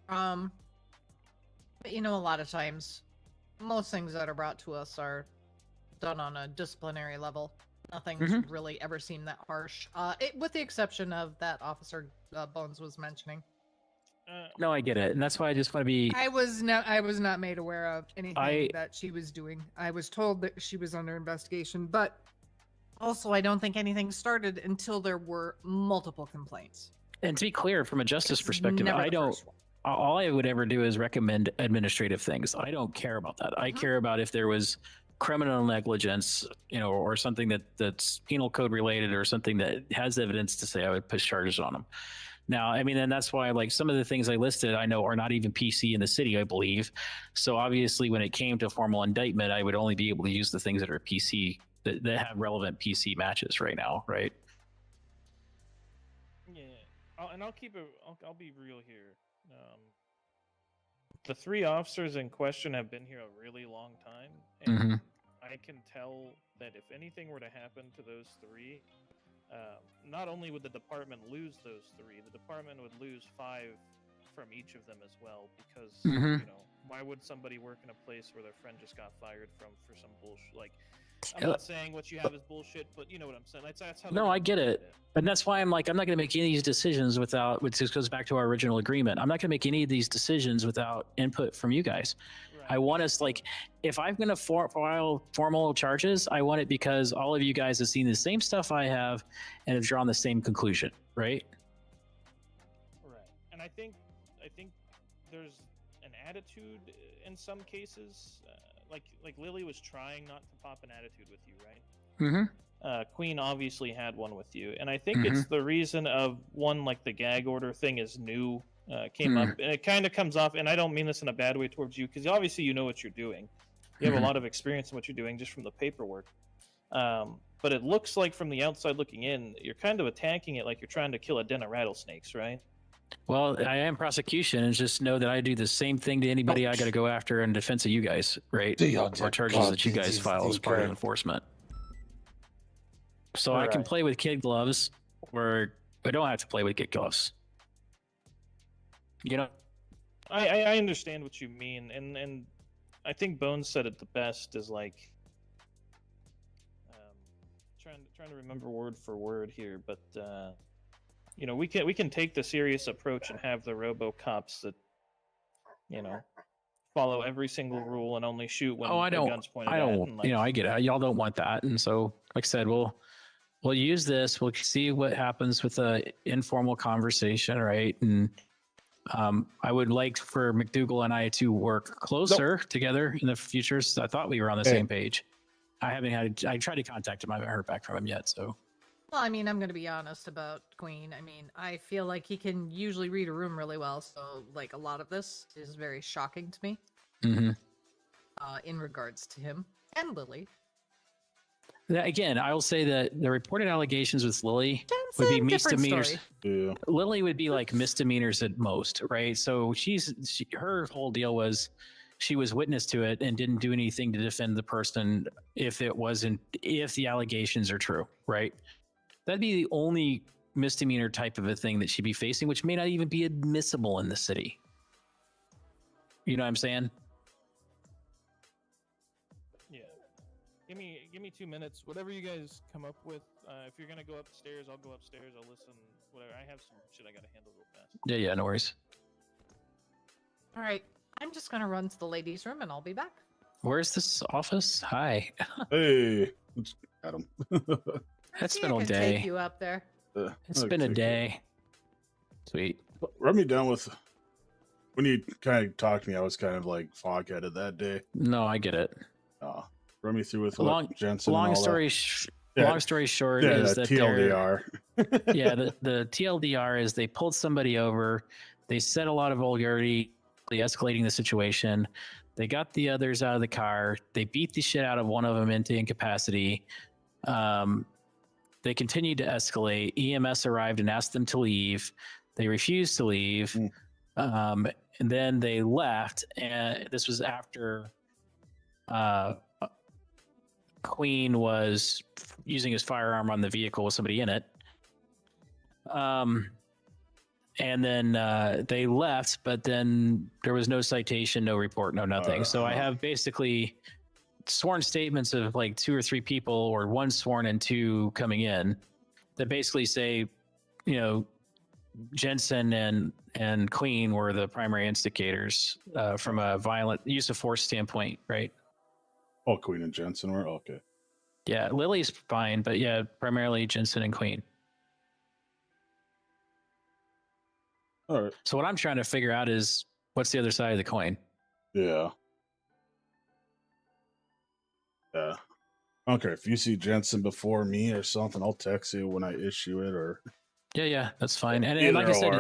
But a lot of times, most things that are brought to us are done on a disciplinary level. Nothing Mhm. should really ever seem that harsh. With the exception of that officer Bones was mentioning. No, I get it, and that's why I just want to be. I was not made aware of anything that she was doing. I was told that she was under investigation, but also I don't think anything started until there were multiple complaints. And to be clear, from a justice perspective, never I the don't. first one. All I would ever do is recommend administrative things. I don't care about that. I care about if there was criminal negligence, or something that's penal code related, or something that has evidence to say I would push charges on them. Now, I mean, and that's why, like, some of the things I listed, I know are not even PC in the city, I believe. So obviously, when it came to formal indictment, I would only be able to use the things that are PC that have relevant PC matches right now, right? Yeah, I'll keep it. I'll be real here. The 3 officers in question have been here a really long time, and Mm-hmm. I can tell that if anything were to happen to those 3, not only would the department lose those 3, the department would lose 5 from each of them as well. Because Mhm. you know, why would somebody work in a place where their friend just got fired from for some bullshit? Like, I'm not saying what you have is bullshit, but you know what I'm saying. That's how. No, I get it. And that's why I'm like, I'm not going to make any of these decisions without, which just goes back to our original agreement. I'm not going to make any of these decisions without input from you guys. I want us, like, if I'm going to file formal charges, I want it because all of you guys have seen the same stuff I have and have drawn the same conclusion, right? Right. And I think there's an attitude in some cases. Like Lily was trying not to pop an attitude with you, right? Mm-hmm. Queen obviously had one with you, and I think it's the reason of one, like the gag order thing is new, came up, and it kind of comes off. And I don't mean this in a bad way towards you, because obviously you know what you're doing. You have a lot of experience in what you're doing just from the paperwork. But it looks like from the outside looking in, you're kind of attacking it like you're trying to kill a den of rattlesnakes, right? Well, I am prosecution, and just know that I do the same thing to anybody I got to go after in defense of you guys, right? Or charges that you guys file as part of enforcement. So I can play with kid gloves, or I don't have to play with kid gloves. You know? I understand what you mean, and I think Bones said it the best, is like, trying to remember word for word here, but you know, we can take the serious approach and have the RoboCops that, you know, follow every single rule and only shoot when the gun's pointed at. And, like, you know, I get it. Y'all don't want that, and so, like I said, we'll use this. We'll see what happens with the informal conversation, right? And I would like for McDougal and I to work closer together in the future. So I thought we were on the same page. I tried to contact him. I haven't heard back from him yet. So. Well, I mean, I'm going to be honest about Queen. I mean, I feel like he can usually read a room really well. So, like, a lot of this is very shocking to me. Mm-hmm. In regards to him and Lily. Again, I will say that the reported allegations with Lily would be misdemeanors. Yeah. Lily would be like misdemeanors at most, right? So her whole deal was she was witness to it and didn't do anything to defend the person if the allegations are true, right? That'd be the only misdemeanor type of a thing that she'd be facing, which may not even be admissible in the city. You know what I'm saying? Yeah. Give me 2 minutes. Whatever you guys come up with. If you're gonna go upstairs, I'll go upstairs. I'll listen. Whatever. I have some shit I gotta handle real fast. Yeah, no worries. All right. I'm just going to run to the ladies' room and I'll be back. Where's this office? Hi. Hey, it's Adam. It's See, been I a can day. Take you up there. It's been a day. Sweet. Run me down with. When you kind of talked to me, I was kind of like fog-headed that day. No, I get it. Run me through with long Jensen. Long story short is that TLDR. The TLDR is they pulled somebody over. They said a lot of vulgarity, escalating the situation. They got the others out of the car. They beat the shit out of one of them into incapacity. They continued to escalate. EMS arrived and asked them to leave. They refused to leave. And then they left. And this was after Queen was using his firearm on the vehicle with somebody in it. And then they left, but then there was no citation, no report, no nothing. So I have basically sworn statements of like 2 or 3 people, or 1 sworn and 2 coming in, that basically say, you know, Jensen and Queen were the primary instigators from a violent use of force standpoint, right? Oh, Queen and Jensen were okay. Yeah, Lily's fine, but yeah, primarily Jensen and Queen. All right. So what I'm trying to figure out is what's the other side of the coin? Yeah. Yeah. Okay, if you see Jensen before me or something, I'll text you when I issue it, or Yeah, that's fine. And like I said,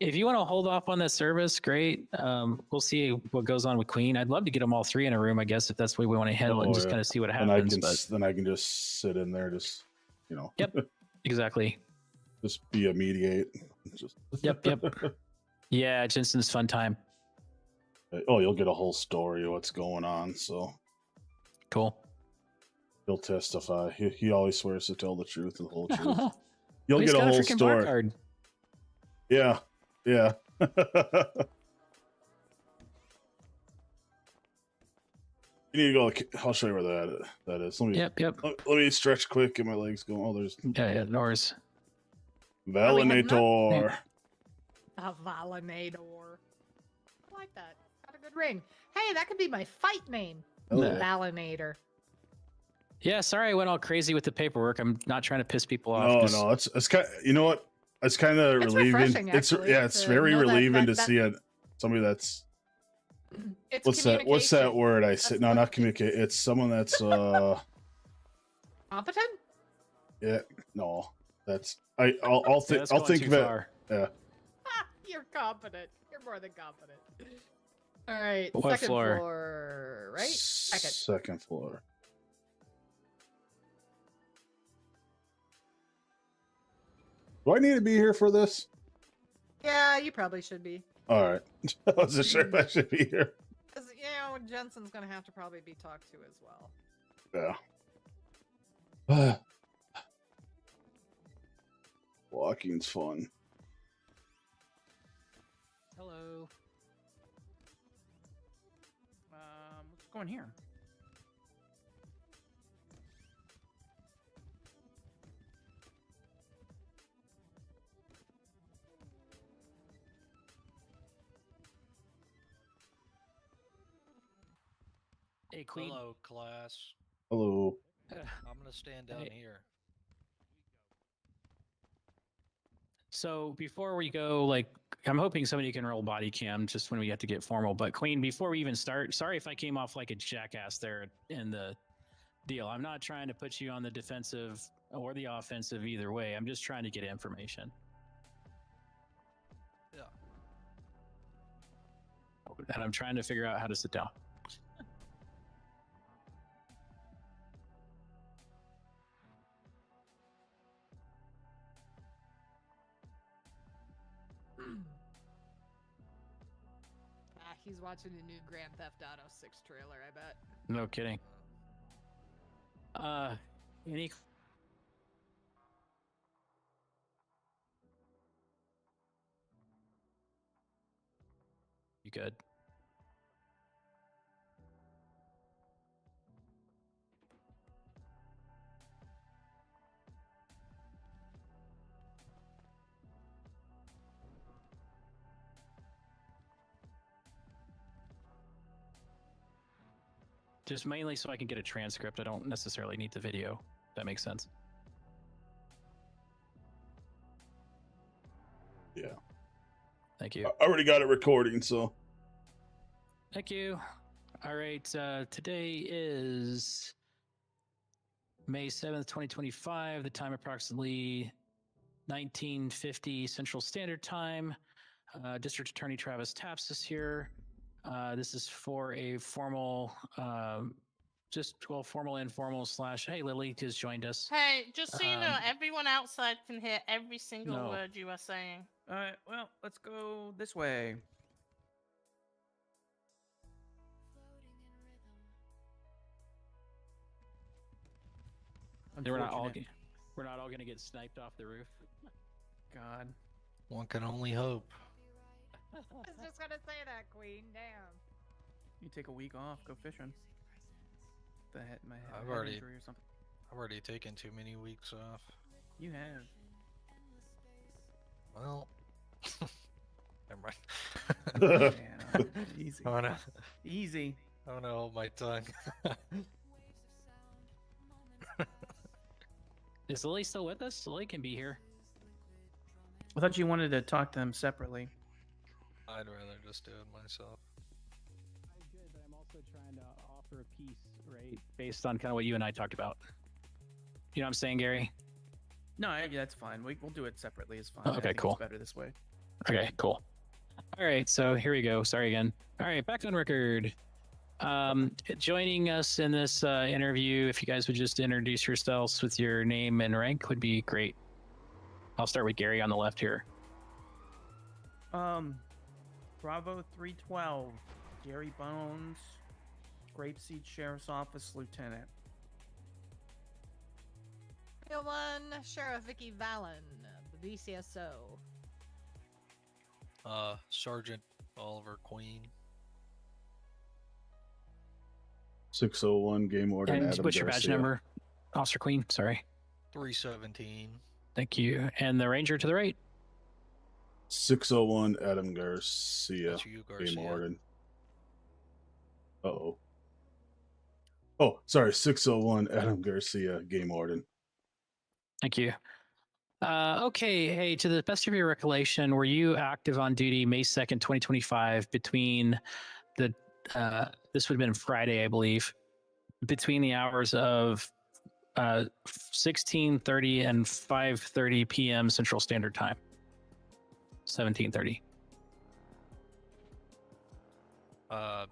if you want to hold off on that service, great. We'll see what goes on with Queen. I'd love to get them all three in a room, I guess, if that's the way we want to handle it, and just kind of see what happens. Then I can just sit in there, just Yep, exactly. Just be a mediate. Just Yep. Yeah, Jensen's fun time. Oh, you'll get a whole story of what's going on. So cool. He'll testify. He always swears to tell the truth and the whole truth. You'll He's get a got whole freaking bar story. card. Yeah. You need to go. I'll show you where that is. Let me. Yep. Let me stretch quick. Get my legs going. Oh, there's. Yeah. Norris. Valinator. A Valinator. I like that. Got a good ring. Hey, that could be my fight name. Valinator. Yeah, sorry I went all crazy with the paperwork. I'm not trying to piss people off. No, it's kind. You know what? It's kind of relieving. Refreshing, actually, it's very relieving to see somebody that's. It's What's that word I say? No, not communicate. It's someone that's competent. Yeah. No, that's I'll think of it. Yeah. You're competent. You're more than competent. All right. What second floor? Right? Second floor. Do I need to be here for this? Yeah, you probably should be. All right. I wasn't sure if I should be here. Because, Jensen's going to have to probably be talked to as well. Yeah. Walking's fun. Hello. What's going here? Hey, Queen. Hello, class. Hello. I'm gonna stand down here. So before we go, I'm hoping somebody can roll body cam just when we have to get formal. But Queen, before we even start, sorry if I came off like a jackass there in the deal. I'm not trying to put you on the defensive or the offensive either way. I'm just trying to get information. Yeah. And I'm trying to figure out how to sit down. He's watching the new Grand Theft Auto 6 trailer, I bet. No kidding. Any... You good? Just mainly so I can get a transcript. I don't necessarily need the video. That makes sense. Yeah. Thank you. I already got it recording, so. Thank you. All right. Today is May 7th, 2025. The time approximately 1950 Central Standard Time. District Attorney Travis Taps is here. This is for a formal, formal, informal / hey, Lily just joined us. Hey, just so you know, everyone outside can hear every single word you are saying. All right, well, let's go this way. We're not all going to get sniped off the roof. God. One can only hope. I was just gonna say that, Queen. Damn. You take a week off, go fishing. My head I've already injury or something. I've already taken too many weeks off. You have. Well, never mind. Yeah, easy. Easy. I wanna hold my tongue. Is Lily still with us? Lily can be here. I thought you wanted to talk to them separately. I'd rather just do it myself. I did, but I'm also trying to offer a piece, right? Based on kind of what you and I talked about. You know what I'm saying, Gary? No, that's fine. We'll do it separately. It's fine. Oh, okay, I think cool. It's better this way. Okay, cool. All right, so here we go. Sorry again. All right, back on record. Joining us in this interview, if you guys would just introduce yourselves with your name and rank, would be great. I'll start with Gary on the left here. Bravo 312, Gary Bones, Grapeseed Sheriff's Office Lieutenant. Hill 1, Sheriff Vicky Vallon, the BCSO. Sergeant Oliver Queen. 601 Game Warden And Adam what's your badge Garcia. number? Officer Queen, sorry. 317. Thank you. And the ranger to the right? 601 Adam Garcia. That's you, Garcia. Game Warden. Uh-oh. Oh, sorry. 601 Adam Garcia, Game Warden. Thank you. Okay, hey, to the best of your recollection, were you active on duty May 2nd, 2025 between the, this would have been Friday, I believe, between the hours of 16:30 and 5:30 p.m. Central Standard Time? 17:30. I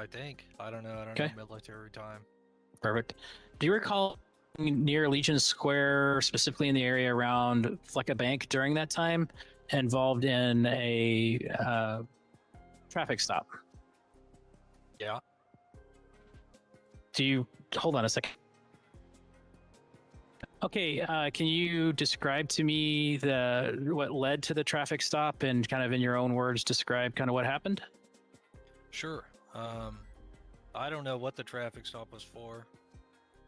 think. I don't know. I don't Okay. know military time. Perfect. Do you recall near Legion Square, specifically in the area around Flecka Bank during that time, involved in a traffic stop? Yeah. Do you hold on a second? Okay, can you describe to me what led to the traffic stop and kind of in your own words describe kind of what happened? Sure. I don't know what the traffic stop was for.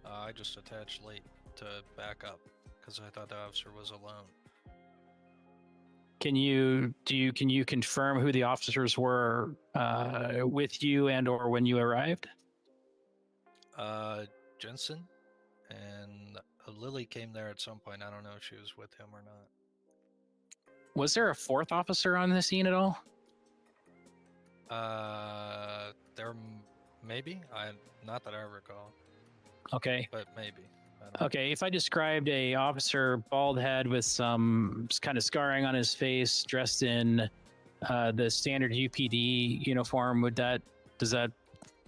I just attached late to back up because I thought the officer was alone. Can you confirm who the officers were with you and or when you arrived? Jensen and Lily came there at some point. I don't know if she was with him or not. Was there a fourth officer on the scene at all? There maybe. Not that I recall. Okay. But maybe. I don't know. Okay, if I described a officer, bald head with some kind of scarring on his face, dressed in the standard UPD uniform, did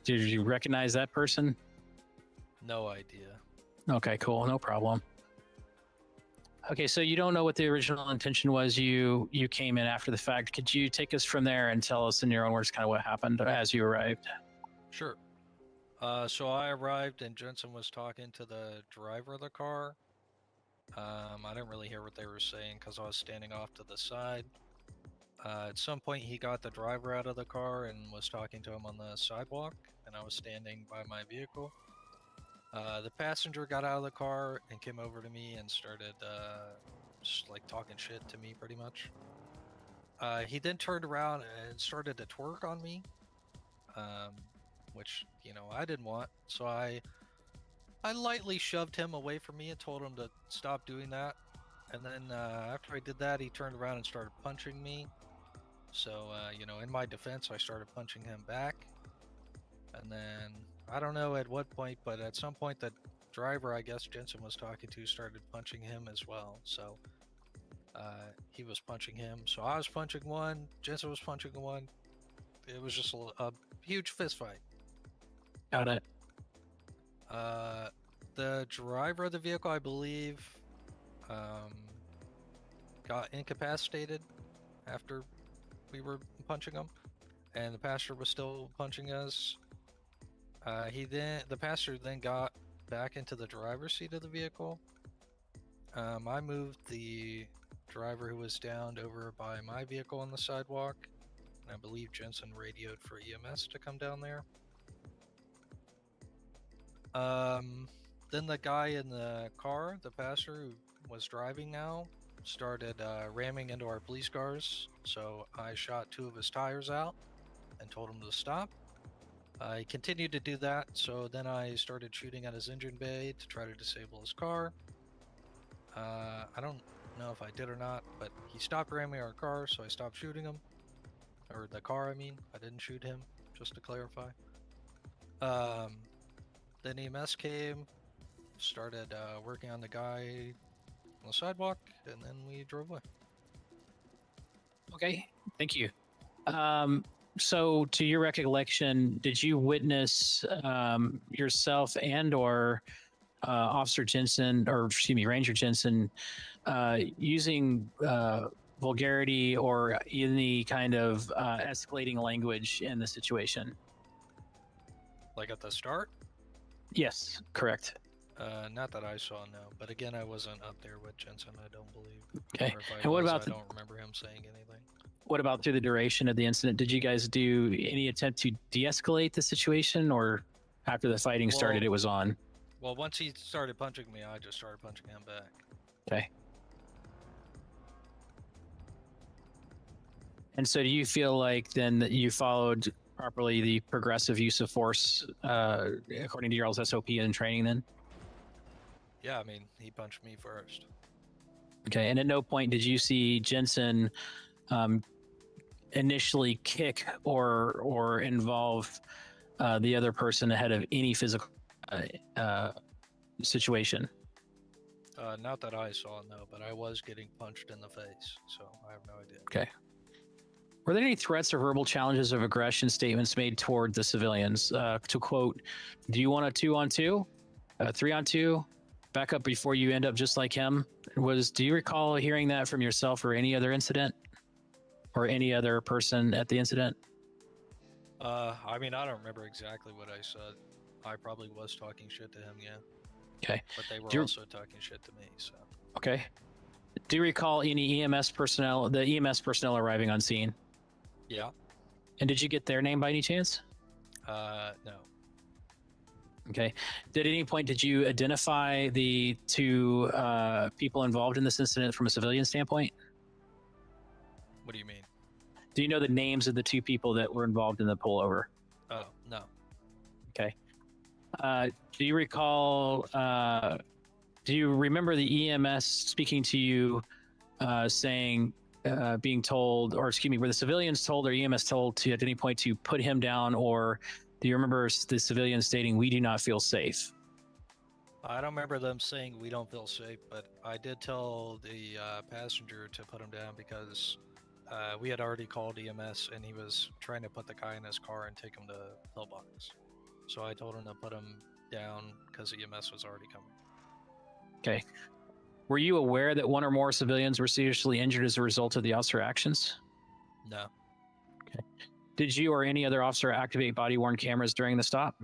you recognize that person? No idea. Okay, cool, no problem. Okay, so you don't know what the original intention was. You came in after the fact. Could you take us from there and tell us in your own words kind of what happened as you arrived? Sure. So I arrived and Jensen was talking to the driver of the car. I didn't really hear what they were saying because I was standing off to the side. At some point he got the driver out of the car and was talking to him on the sidewalk, and I was standing by my vehicle. The passenger got out of the car and came over to me and started just like talking shit to me pretty much. He then turned around and started to twerk on me. Which, you know, I didn't want. So I lightly shoved him away from me and told him to stop doing that. And then after I did that, he turned around and started punching me. So, you know, in my defense, I started punching him back. And then, I don't know at what point, but at some point the driver, I guess Jensen was talking to, started punching him as well. So, he was punching him. So I was punching one, Jensen was punching one. It was just a huge fist fight. Got it. The driver of the vehicle, I believe, got incapacitated after we were punching him, and the passenger was still punching us. The passenger then got back into the driver's seat of the vehicle. I moved the driver who was downed over by my vehicle on the sidewalk, and I believe Jensen radioed for EMS to come down there. Then the guy in the car, the passenger who was driving now, started ramming into our police cars. So I shot 2 of his tires out and told him to stop. He continued to do that, so then I started shooting at his engine bay to try to disable his car. I don't know if I did or not, but he stopped ramming our car, so I stopped shooting him. Or the car, I mean. I didn't shoot him, just to clarify. Then EMS came, started working on the guy on the sidewalk, and then we drove away. Okay, thank you. So, to your recollection, did you witness yourself and/or Officer Jensen, or excuse me, Ranger Jensen, using vulgarity or any kind of escalating language in the situation? Like at the start? Yes, correct. Not that I saw, no. But again, I wasn't up there with Jensen, I don't believe. Okay. Or if I And what was, about I the- don't remember him saying anything. What about through the duration of the incident? Did you guys do any attempt to de-escalate the situation, or after the fighting started, Well- it was on? Well, once he started punching me, I just started punching him back. Okay. And so do you feel like then that you followed properly the progressive use of force according to your all's SOP and training then? Yeah, I mean, he punched me first. Okay. And at no point did you see Jensen initially kick or involve the other person ahead of any physical situation? Not that I saw, no, but I was getting punched in the face, so I have no idea. Okay. Were there any threats or verbal challenges of aggression statements made toward the civilians? To quote, do you want a 2-on-2? A 3-on-2? Back up before you end up just like him? Do you recall hearing that from yourself or any other incident? Or any other person at the incident? I mean, I don't remember exactly what I said. I probably was talking shit to him, yeah. Okay. But they were Do you- also talking shit to me, so. Okay. Do you recall any EMS personnel, the EMS personnel arriving on scene? Yeah. And did you get their name by any chance? No. Okay. At any point, did you identify the two people involved in this incident from a civilian standpoint? What do you mean? Do you know the names of the two people that were involved in the pullover? Oh, no. Okay. Do you recall, do you remember the EMS speaking to you saying, being told, or excuse me, were the civilians told or EMS told to at any point to put him down, or do you remember the civilians stating, "We do not feel safe"? I don't remember them saying we don't feel safe, but I did tell the passenger to put him down because we had already called EMS and he was trying to put the guy in his car and take him to pillbox. So I told him to put him down because EMS was already coming. Okay. Were you aware that one or more civilians were seriously injured as a result of the officer actions? No. Okay. Did you or any other officer activate body-worn cameras during the stop?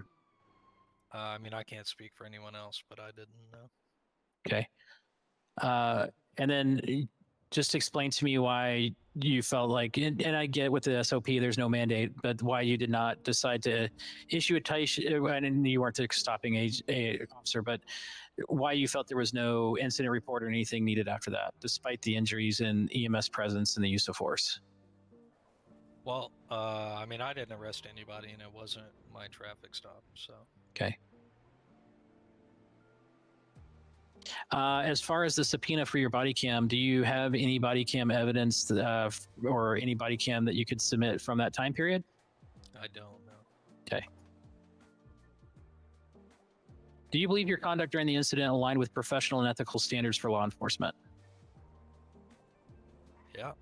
I mean, I can't speak for anyone else, but I didn't know. Okay. And then just explain to me why you felt like, and I get with the SOP, there's no mandate, but why you did not decide to issue a citation, and you weren't stopping a officer, but why you felt there was no incident report or anything needed after that, despite the injuries and EMS presence and the use of force. Well, I mean, I didn't arrest anybody and it wasn't my traffic stop, so. Okay. As far as the subpoena for your body cam, do you have any body cam evidence or any body cam that you could submit from that time period? I don't know. Okay. Do you believe your conduct during the incident aligned with professional and ethical standards for law enforcement? Yeah.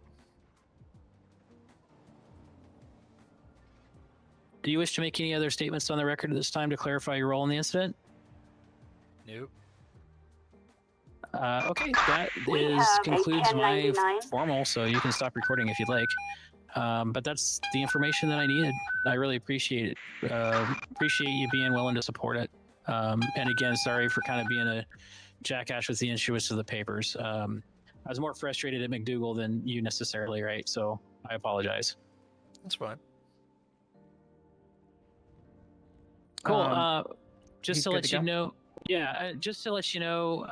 Do you wish to make any other statements on the record at this time to clarify your role in the incident? Nope. Okay, that concludes my formal, so you can stop recording if you'd like. But that's the information that I needed. I really appreciate it. Appreciate you being willing to support it. And again, sorry for kind of being a jackass with the issuance of the papers. I was more frustrated at McDougal than you necessarily, right? So I apologize. That's fine. Cool. Just he's to good let to you go? know, yeah, just to let you know,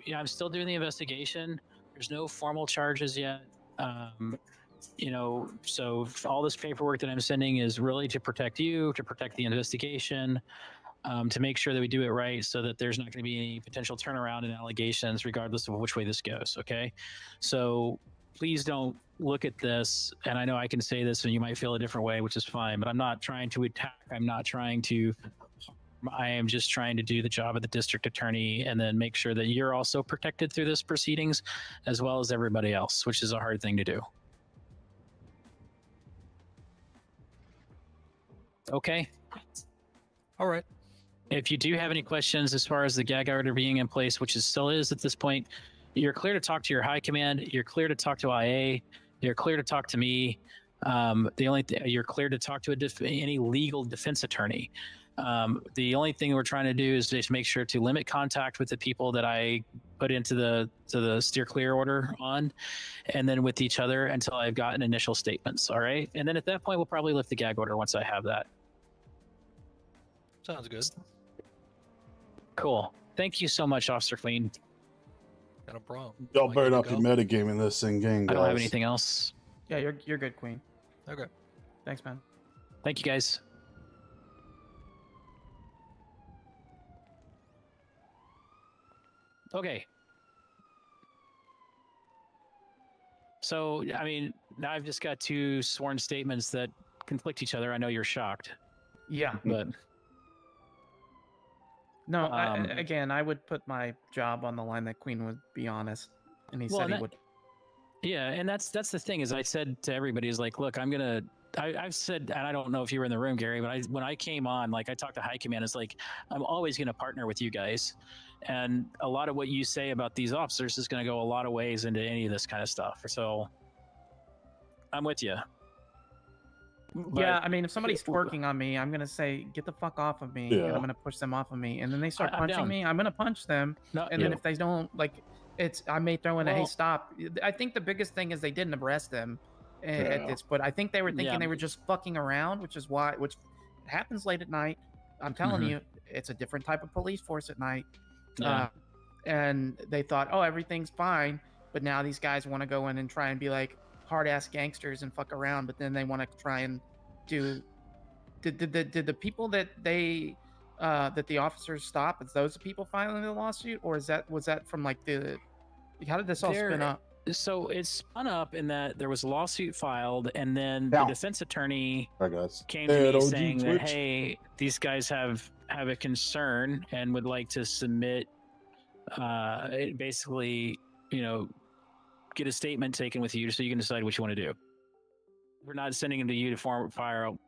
yeah, I'm still doing the investigation. There's no formal charges yet. You know, so all this paperwork that I'm sending is really to protect you, to protect the investigation, to make sure that we do it right so that there's not going to be any potential turnaround in allegations regardless of which way this goes, okay? So please don't look at this, and I know I can say this and you might feel a different way, which is fine, but I'm not trying to attack. I'm not trying to I am just trying to do the job of the district attorney and then make sure that you're also protected through this proceedings as well as everybody else, which is a hard thing to do. Okay. All right. If you do have any questions as far as the gag order being in place, which it still is at this point, you're clear to talk to your high command. You're clear to talk to IA. You're clear to talk to me. You're clear to talk to any legal defense attorney. The only thing we're trying to do is just make sure to limit contact with the people that I put into the steer clear order on, and then with each other until I've gotten initial statements. All right, and then at that point we'll probably lift the gag order once I have that. Sounds good. Cool. Thank you so much, Officer Clean. Got a problem. Y'all better not be metagaming this in game, guys. I don't have anything else. Yeah, you're good, Queen. Okay. Thanks, man. Thank you, guys. Okay. So, I mean, now I've just got two sworn statements that conflict each other. I know you're shocked. Yeah. But no, again, I would put my job on the line that Queen would be honest, and he said he would. Yeah, and that's the thing is I said to everybody is like, look, I've said, and I don't know if you were in the room, Gary, but when I came on, like I talked to High Command, it's like I'm always going to partner with you guys, and a lot of what you say about these officers is going to go a lot of ways into any of this kind of stuff. So I'm with you. Yeah, I mean, if somebody's twerking on me, I'm gonna say, "Get the fuck off of me," and I'm gonna push them off of me, and then they start I'm punching down. me. I'm gonna punch them, and then if they don't, like, I may throw in a "Hey, stop." I think the biggest thing is they didn't arrest them at this, but I think they were thinking they were just fucking around, which happens late at night. I'm telling you, it's a different type of police force at night. Yeah. And they thought, oh, everything's fine, but now these guys want to go in and try and be like hard ass gangsters and fuck around, but then they want to try and do. Did the people that they that the officers stop? Is those the people filing the lawsuit, or was that from like the? How did this all spin up? So it spun up in that there was a lawsuit filed, and then the defense attorney came to me saying that, hey, these guys have a concern and would like to submit, basically, get a statement taken with you so you can decide what you want to do. We're not sending them to you to fire out.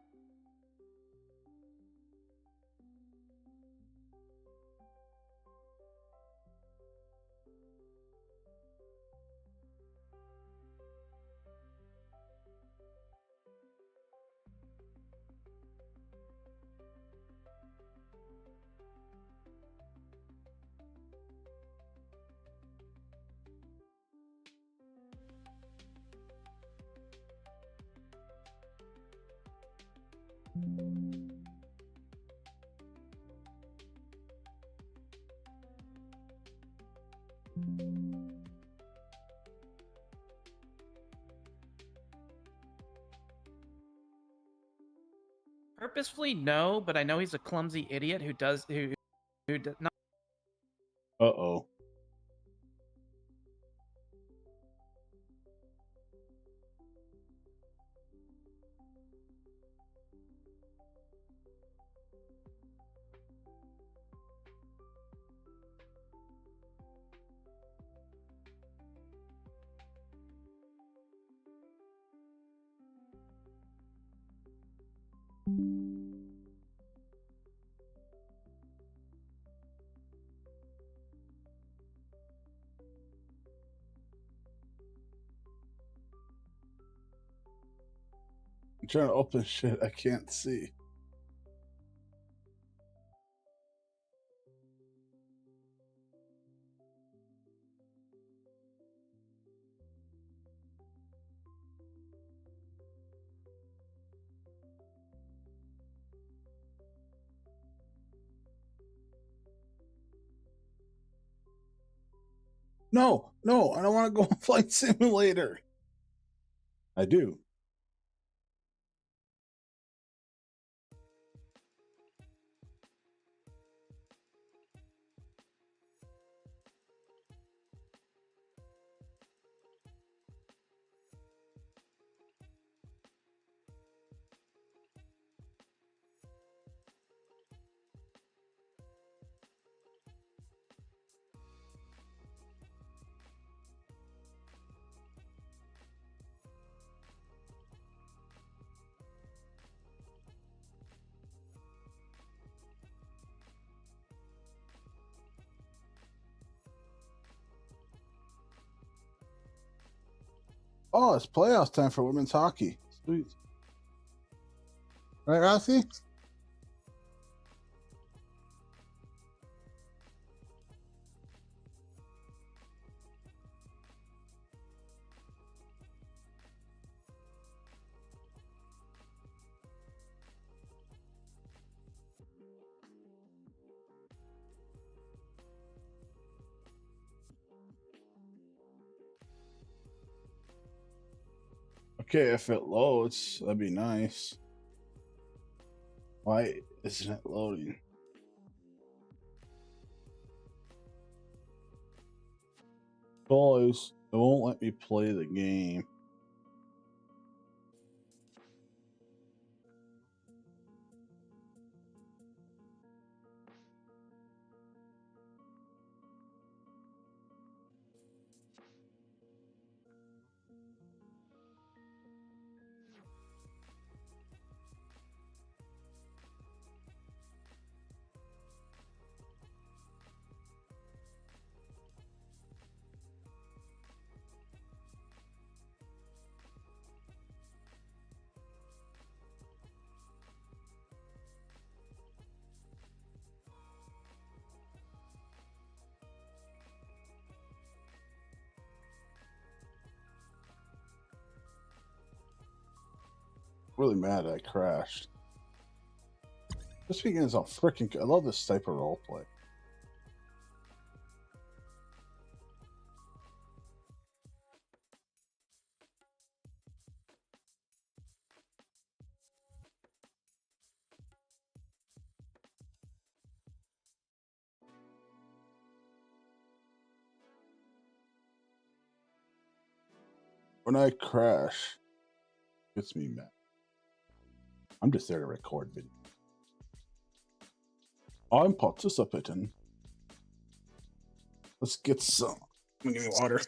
Purposefully, no, but I know he's a clumsy idiot who does not. Uh-oh. I'm trying to open shit I can't see. No, I don't want to go on Flight Simulator. I do. Oh, it's playoffs time for women's hockey. Sweet. Right, Rossi? Okay, if it loads, that'd be nice. Why isn't it loading? Boys, it won't let me play the game. Really mad I crashed. This weekend is all freaking. I love this type of roleplay. When I crash, it gets me mad. I'm just there to record video. I'm participating. Let's get some. Give me water.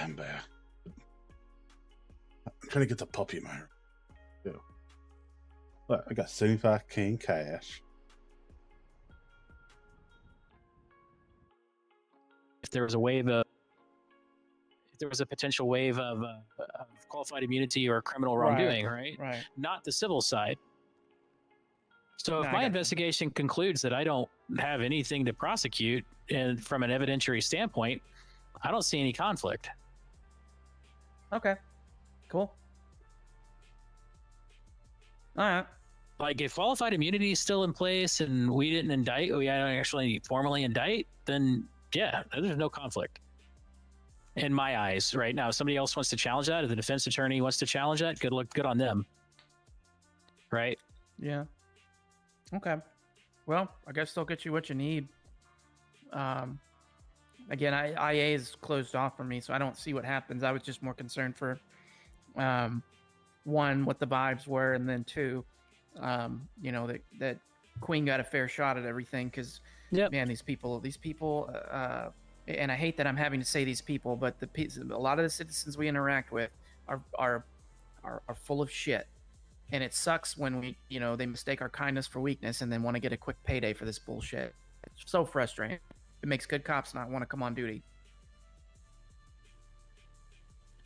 I'm back. I'm trying to get the puppy in my room. Yeah. But I got 75K in cash. If there was a wave of, if there was a potential wave of qualified immunity or criminal wrongdoing, right? Right. Not the civil side. So if No, I my gotcha. investigation concludes that I don't have anything to prosecute, and from an evidentiary standpoint, I don't see any conflict. Okay. Cool. All right. Like if qualified immunity is still in place and we didn't indict, we don't actually formally indict, then yeah, there's no conflict. In my eyes, right now, if somebody else wants to challenge that, if the defense attorney wants to challenge that, good on them. Right? Yeah. Okay. Well, I guess they'll get you what you need. Again, IA is closed off for me, so I don't see what happens. I was just more concerned for, one, what the vibes were, and then two, you know, that Queen got a fair shot at everything because, man, these people, and I hate that I'm having to say these people, but a lot of the citizens we interact with are full of shit. And it sucks when they mistake our kindness for weakness and then want to get a quick payday for this bullshit. It's so frustrating. It makes good cops not want to come on duty.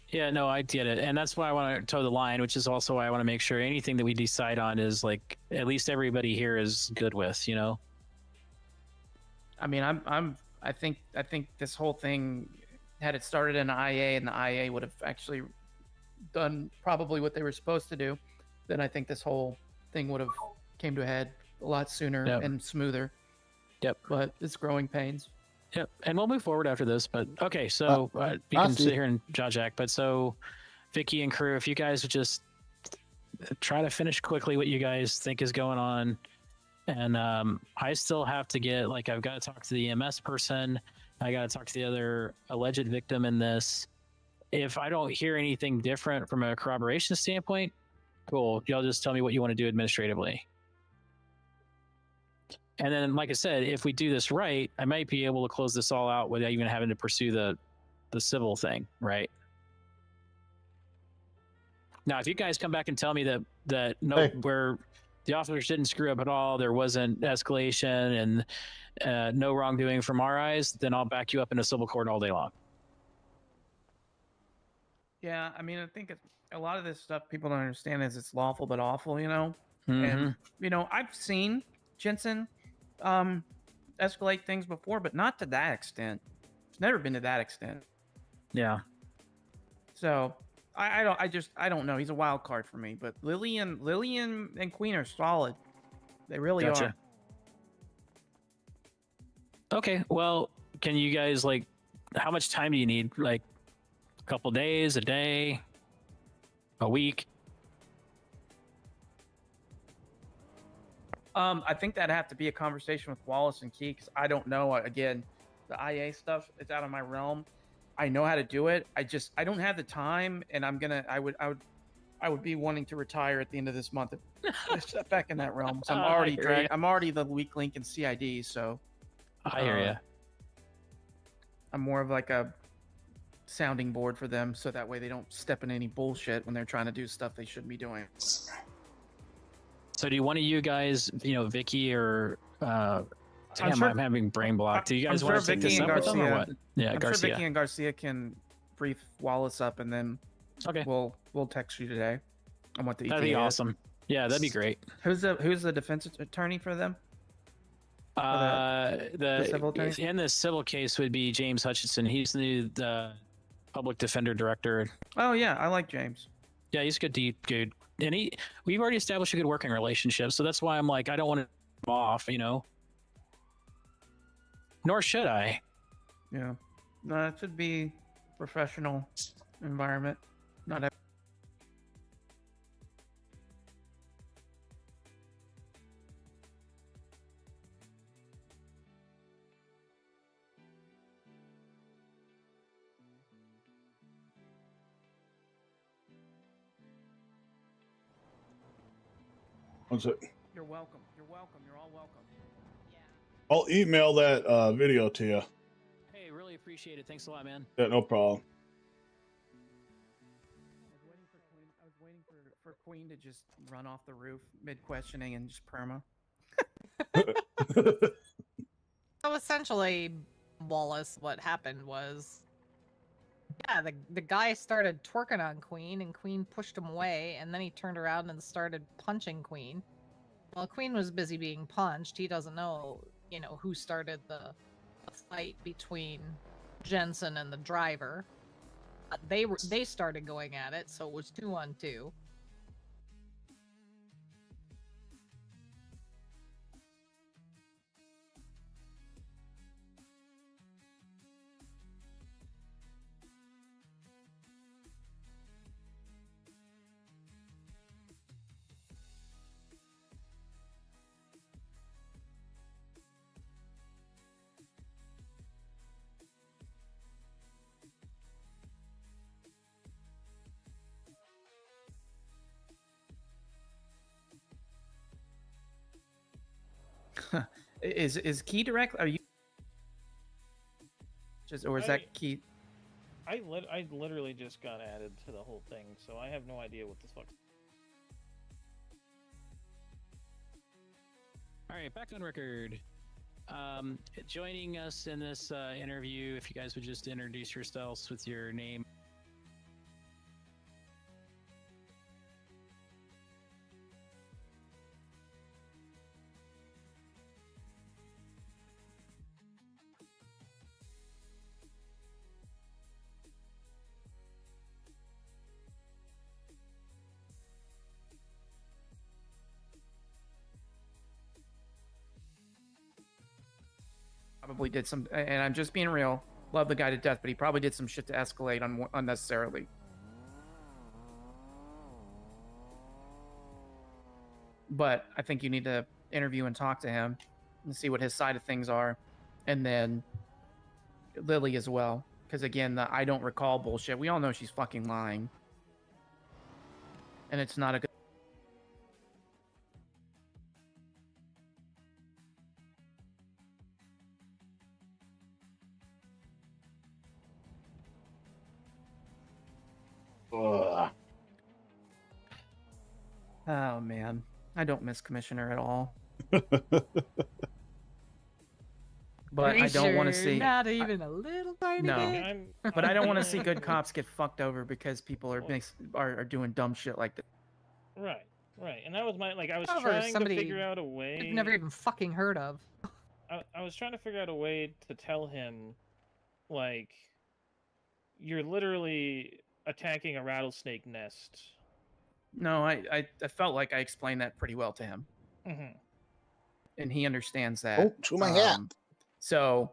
Yeah, no, I get it. And that's why I want to toe the line, which is also why I want to make sure anything that we decide on is like, at least everybody here is good with, you know? I mean, I think this whole thing, had it started in IA and the IA would have actually done probably what they were supposed to do, then I think this whole thing would have came to a head a lot sooner and smoother. Yep. But it's growing pains. Yep. And we'll move forward after this. But okay, so we can sit here and jack. But so, Vicky and crew, if you guys would just try to finish quickly what you guys think is going on. And I still have to get, like, I've got to talk to the EMS person. I got to talk to the other alleged victim in this. If I don't hear anything different from a corroboration standpoint, cool. Y'all just tell me what you want to do administratively. And then, like I said, if we do this right, I might be able to close this all out without even having to pursue the civil thing, right? Now, if you guys come back and tell me that no, where the officers didn't screw up at all, there wasn't escalation and no wrongdoing from our eyes, then I'll back you up in a civil court all day long. Yeah, I mean, I think a lot of this stuff people don't understand is it's lawful but awful, you know? And, you know, I've seen Jensen escalate things before, but not to that extent. It's never been to that extent. Yeah. So I don't know. He's a wild card for me, but Lillian and Queen are solid. They really are. Okay, well, can you guys, like, how much time do you need? Like, a couple days, a day, a week? I think that'd have to be a conversation with Wallace and Key because I don't know. Again, the IA stuff is out of my realm. I know how to do it. I don't have the time, and I would be wanting to retire at the end of this month. I step back in that realm. So I'm already the weak link in CID. So I hear you. I'm more of like a sounding board for them, so that way they don't step in any bullshit when they're trying to do stuff they shouldn't be doing. So do one of you guys, you know, Vicky or I'm having brain block. Do you guys want to take this up with them or what? Yeah, I'm Garcia. sure Vicky and Garcia can brief Wallace up, and then we'll text you today on what the ETA That'd be is. awesome. Yeah, that'd be great. Who's the defense attorney for them? The civil attorney? in the civil case would be James Hutchinson. He's the public defender director. Oh yeah, I like James. Yeah, he's a good. And we've already established a good working relationship, so that's why I'm like, I don't want to him off, you know. Nor should I. Yeah, no, it should be professional environment. Not every What's it? You're welcome. You're welcome. You're all welcome. I'll email that video to you. Hey, really appreciate it. Thanks a lot, man. Yeah, no problem. for Queen to just run off the roof mid questioning and just perma. So essentially, Wallace, what happened was, yeah, the guy started twerking on Queen, and Queen pushed him away, and then he turned around and started punching Queen. While Queen was busy being punched, he doesn't know, who started the fight between Jensen and the driver. They started going at it, so it was 2-on-2. Is Key direct? Are you just, or is that Key? I literally just got added to the whole thing, so I have no idea what this fuck. All right, back on record. Joining us in this interview, if you guys would just introduce yourselves with your name. Probably did some, and I'm just being real. Love the guy to death, but he probably did some shit to escalate unnecessarily. But I think you need to interview and talk to him and see what his side of things are, and then Lily as well, because again, the I don't recall bullshit. We all know she's fucking lying, and it's not a good. Oh man, I don't miss Commissioner at all. But I don't want to see not even a little tiny bit. But I don't want to see good cops get fucked over because people are doing dumb shit like this. Right, and that was my I was Over trying somebody to figure out a way. I've never even fucking heard of. I was trying to figure out a way to tell him, you're literally attacking a rattlesnake nest. No, I felt like I explained that pretty well to him, and he understands that. Oh, chew my hat. So,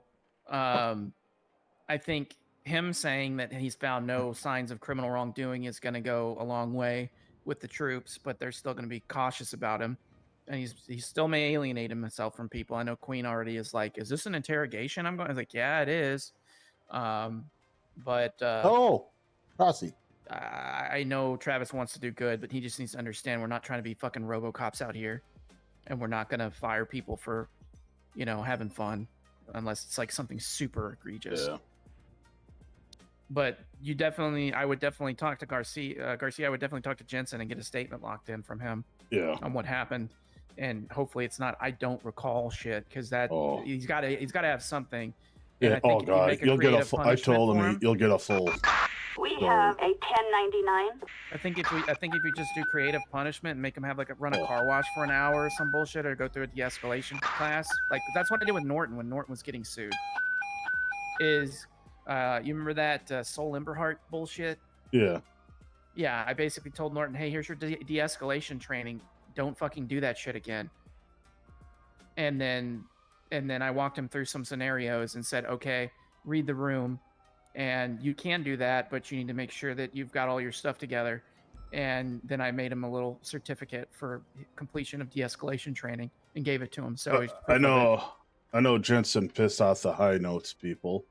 I think him saying that he's found no signs of criminal wrongdoing is going to go a long way with the troops, but they're still going to be cautious about him, and he still may alienate himself from people. I know Queen already is like, "Is this an interrogation?" I was like, "Yeah, it is." Rossi. I know Travis wants to do good, but he just needs to understand we're not trying to be fucking RoboCops out here, and we're not gonna fire people for, having fun, unless it's like something super egregious. Yeah. But I would definitely talk to Garcia. I would definitely talk to Jensen and get a statement locked in from him. Yeah. On what happened, and hopefully it's not I don't recall shit, because he's got to have something. Yeah. Oh god, you'll get a full. I told him you'll get a full. We have a 1099. I think if you just do creative punishment and make him have run a car wash for an hour or some bullshit, or go through a de-escalation class, that's what I did with Norton when Norton was getting sued. You remember that Soul Emberheart bullshit? Yeah. Yeah, I basically told Norton, hey, here's your de-escalation training. Don't fucking do that shit again. And then I walked him through some scenarios and said, okay, read the room. And you can do that, but you need to make sure that you've got all your stuff together. And then I made him a little certificate for completion of de-escalation training and gave it to him. So I know Jensen pissed off the high notes people.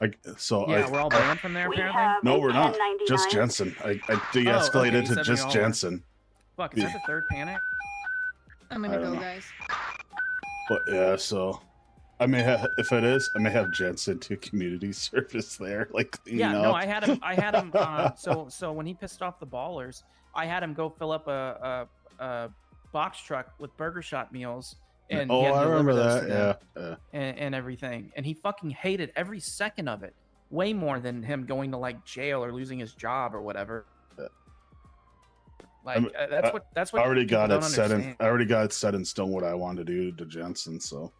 We're all banned from there apparently. No, we're not. Just Jensen. I de-escalated to just Jensen. Fuck, is that the third panic? I'm gonna go, guys. But yeah, so I may have, if it is, I may have Jensen do community service there, I had him. So when he pissed off the ballers, I had him go fill up a box truck with burger shot meals, and Oh, he had to I deliver remember those to that. them Yeah. and everything. And he fucking hated every second of it, way more than him going to like jail or losing his job or whatever. Like that's what I already people got don't it set in. understand. I already got it set in stone what I want to do to Jensen. So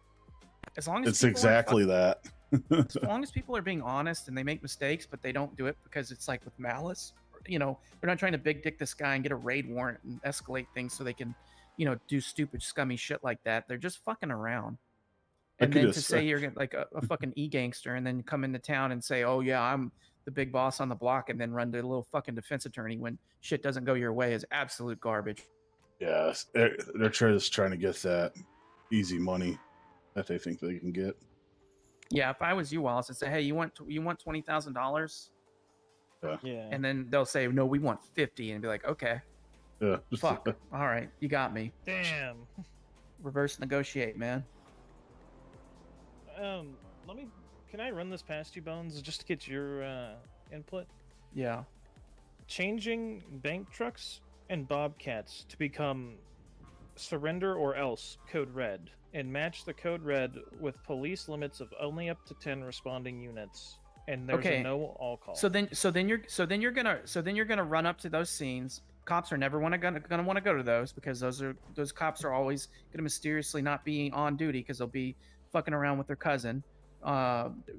As long as it's people aren't exactly that. as long as people are being honest and they make mistakes, but they don't do it because it's like with malice, you know, they're not trying to big dick this guy and get a raid warrant and escalate things so they can, you know, do stupid, scummy shit like that. They're just fucking around. And then to say you're like a fucking e-gangster and then come into town and say, oh yeah, I'm the big boss on the block, and then run to a little fucking defense attorney when shit doesn't go your way is absolute garbage. Yeah, they're just trying to get that easy money that they think they can get. Yeah, if I was you, Wallace, I'd say, hey, you want $20,000? Yeah. And then they'll say, no, we want 50, and be like, okay, Yeah. fuck, all right, you got me. Damn. Reverse negotiate, man. Can I run this past you, Bones, just to get your input? Yeah. Changing bank trucks and bobcats to become surrender or else code red, and match the code red with police limits of only up to 10 responding units, and there's a no all call. So then you're gonna run up to those scenes. Cops are never gonna want to go to those, because those cops are always gonna mysteriously not be on duty because they'll be fucking around with their cousin,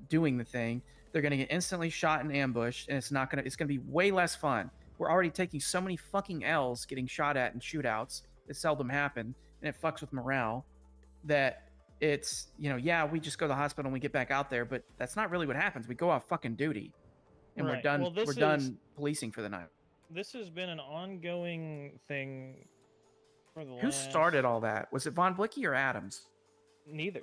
doing the thing. They're gonna get instantly shot and ambushed, and it's gonna be way less fun. We're already taking so many fucking L's getting shot at in shootouts that seldom happen, and it fucks with morale, that it's, you know, yeah, we just go to the hospital and we get back out there, but that's not really what happens. We go off fucking duty, and we're Right. done. Well, we're done policing for the night. This has been an ongoing thing for the Who last... started all that? Was it Von Blicky or Adams? Neither.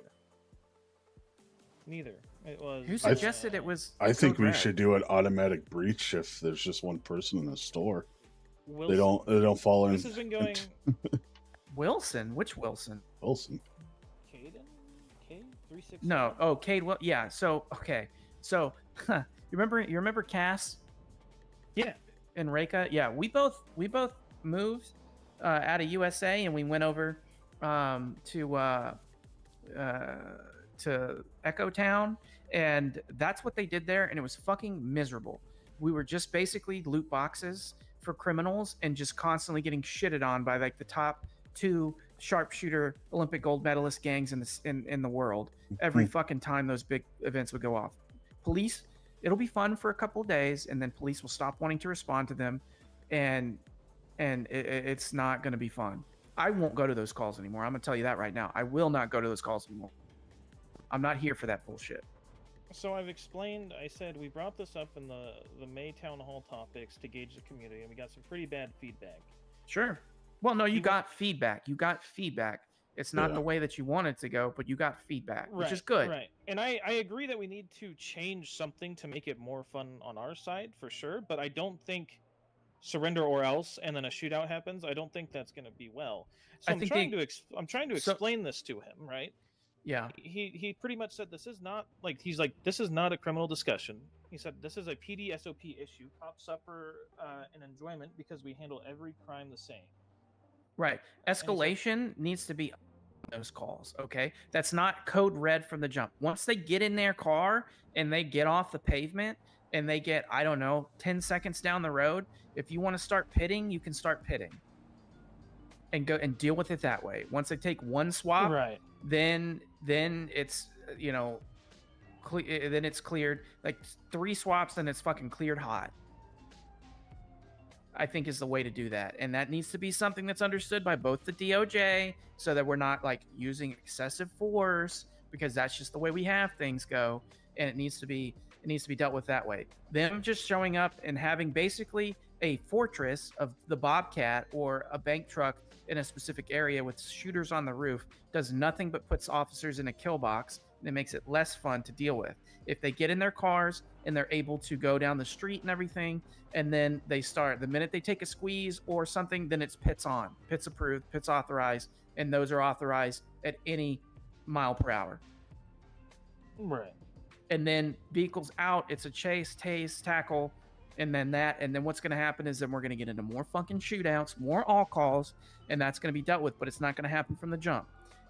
It was. Who suggested it was? I think Code we Red? should do an automatic breach if there's just one person in the store. Wilson. They don't fall in. This has been going. Wilson? Which Wilson? Wilson. Caden? Cade? 360? No. Oh, Cade. Well, yeah. So okay. So you remember Cass? Yeah. And Reka? Yeah. We both moved out of USA, and we went over to Echo Town, and that's what they did there, and it was fucking miserable. We were just basically loot boxes for criminals and just constantly getting shitted on by like the top 2 sharpshooter Olympic gold medalist gangs in the world every fucking time those big events would go off. Police, it'll be fun for a couple of days, and then police will stop wanting to respond to them, and it's not going to be fun. I won't go to those calls anymore. I'm going to tell you that right now. I will not go to those calls anymore. I'm not here for that bullshit. So I've explained, I said we brought this up in the May Town Hall topics to gauge the community, and we got some pretty bad feedback. Sure. Well, no, you got feedback. You got feedback. It's not Yeah. the way that you wanted to go, but you got feedback, which is Right, good. Right. And I agree that we need to change something to make it more fun on our side, for sure, but I don't think surrender or else and then a shootout happens. I don't think that's going to be well. So I'm trying to explain this to him, right? Yeah. He pretty much said this is not like, he's like, this is not a criminal discussion. He said this is a PD SOP issue. Cops suffer an enjoyment because we handle every crime the same. Right. Escalation needs to be on those calls, okay? That's not code red from the jump. Once they get in their car and they get off the pavement and they get, I don't know, 10 seconds down the road, if you want to start pitting, you can start pitting. And go and deal with it that way. Once they take one swap, right, then it's, you know, then it's cleared. Like 3 swaps and it's fucking cleared hot, I think, is the way to do that. And that needs to be something that's understood by both the DOJ, so that we're not like using excessive force, because that's just the way we have things go, and it needs to be dealt with that way. Them just showing up and having basically a fortress of the Bobcat or a bank truck in a specific area with shooters on the roof does nothing but puts officers in a kill box, and it makes it less fun to deal with. If they get in their cars and they're able to go down the street and everything, and then they start, the minute they take a squeeze or something, then it's pits on, pits approved, pits authorized, and those are authorized at any mile per hour. Right. And then vehicles out, it's a chase, tase, tackle, And then what's going to happen is then we're going to get into more fucking shootouts, more all calls, and that's going to be dealt with. But it's not going to happen from the jump,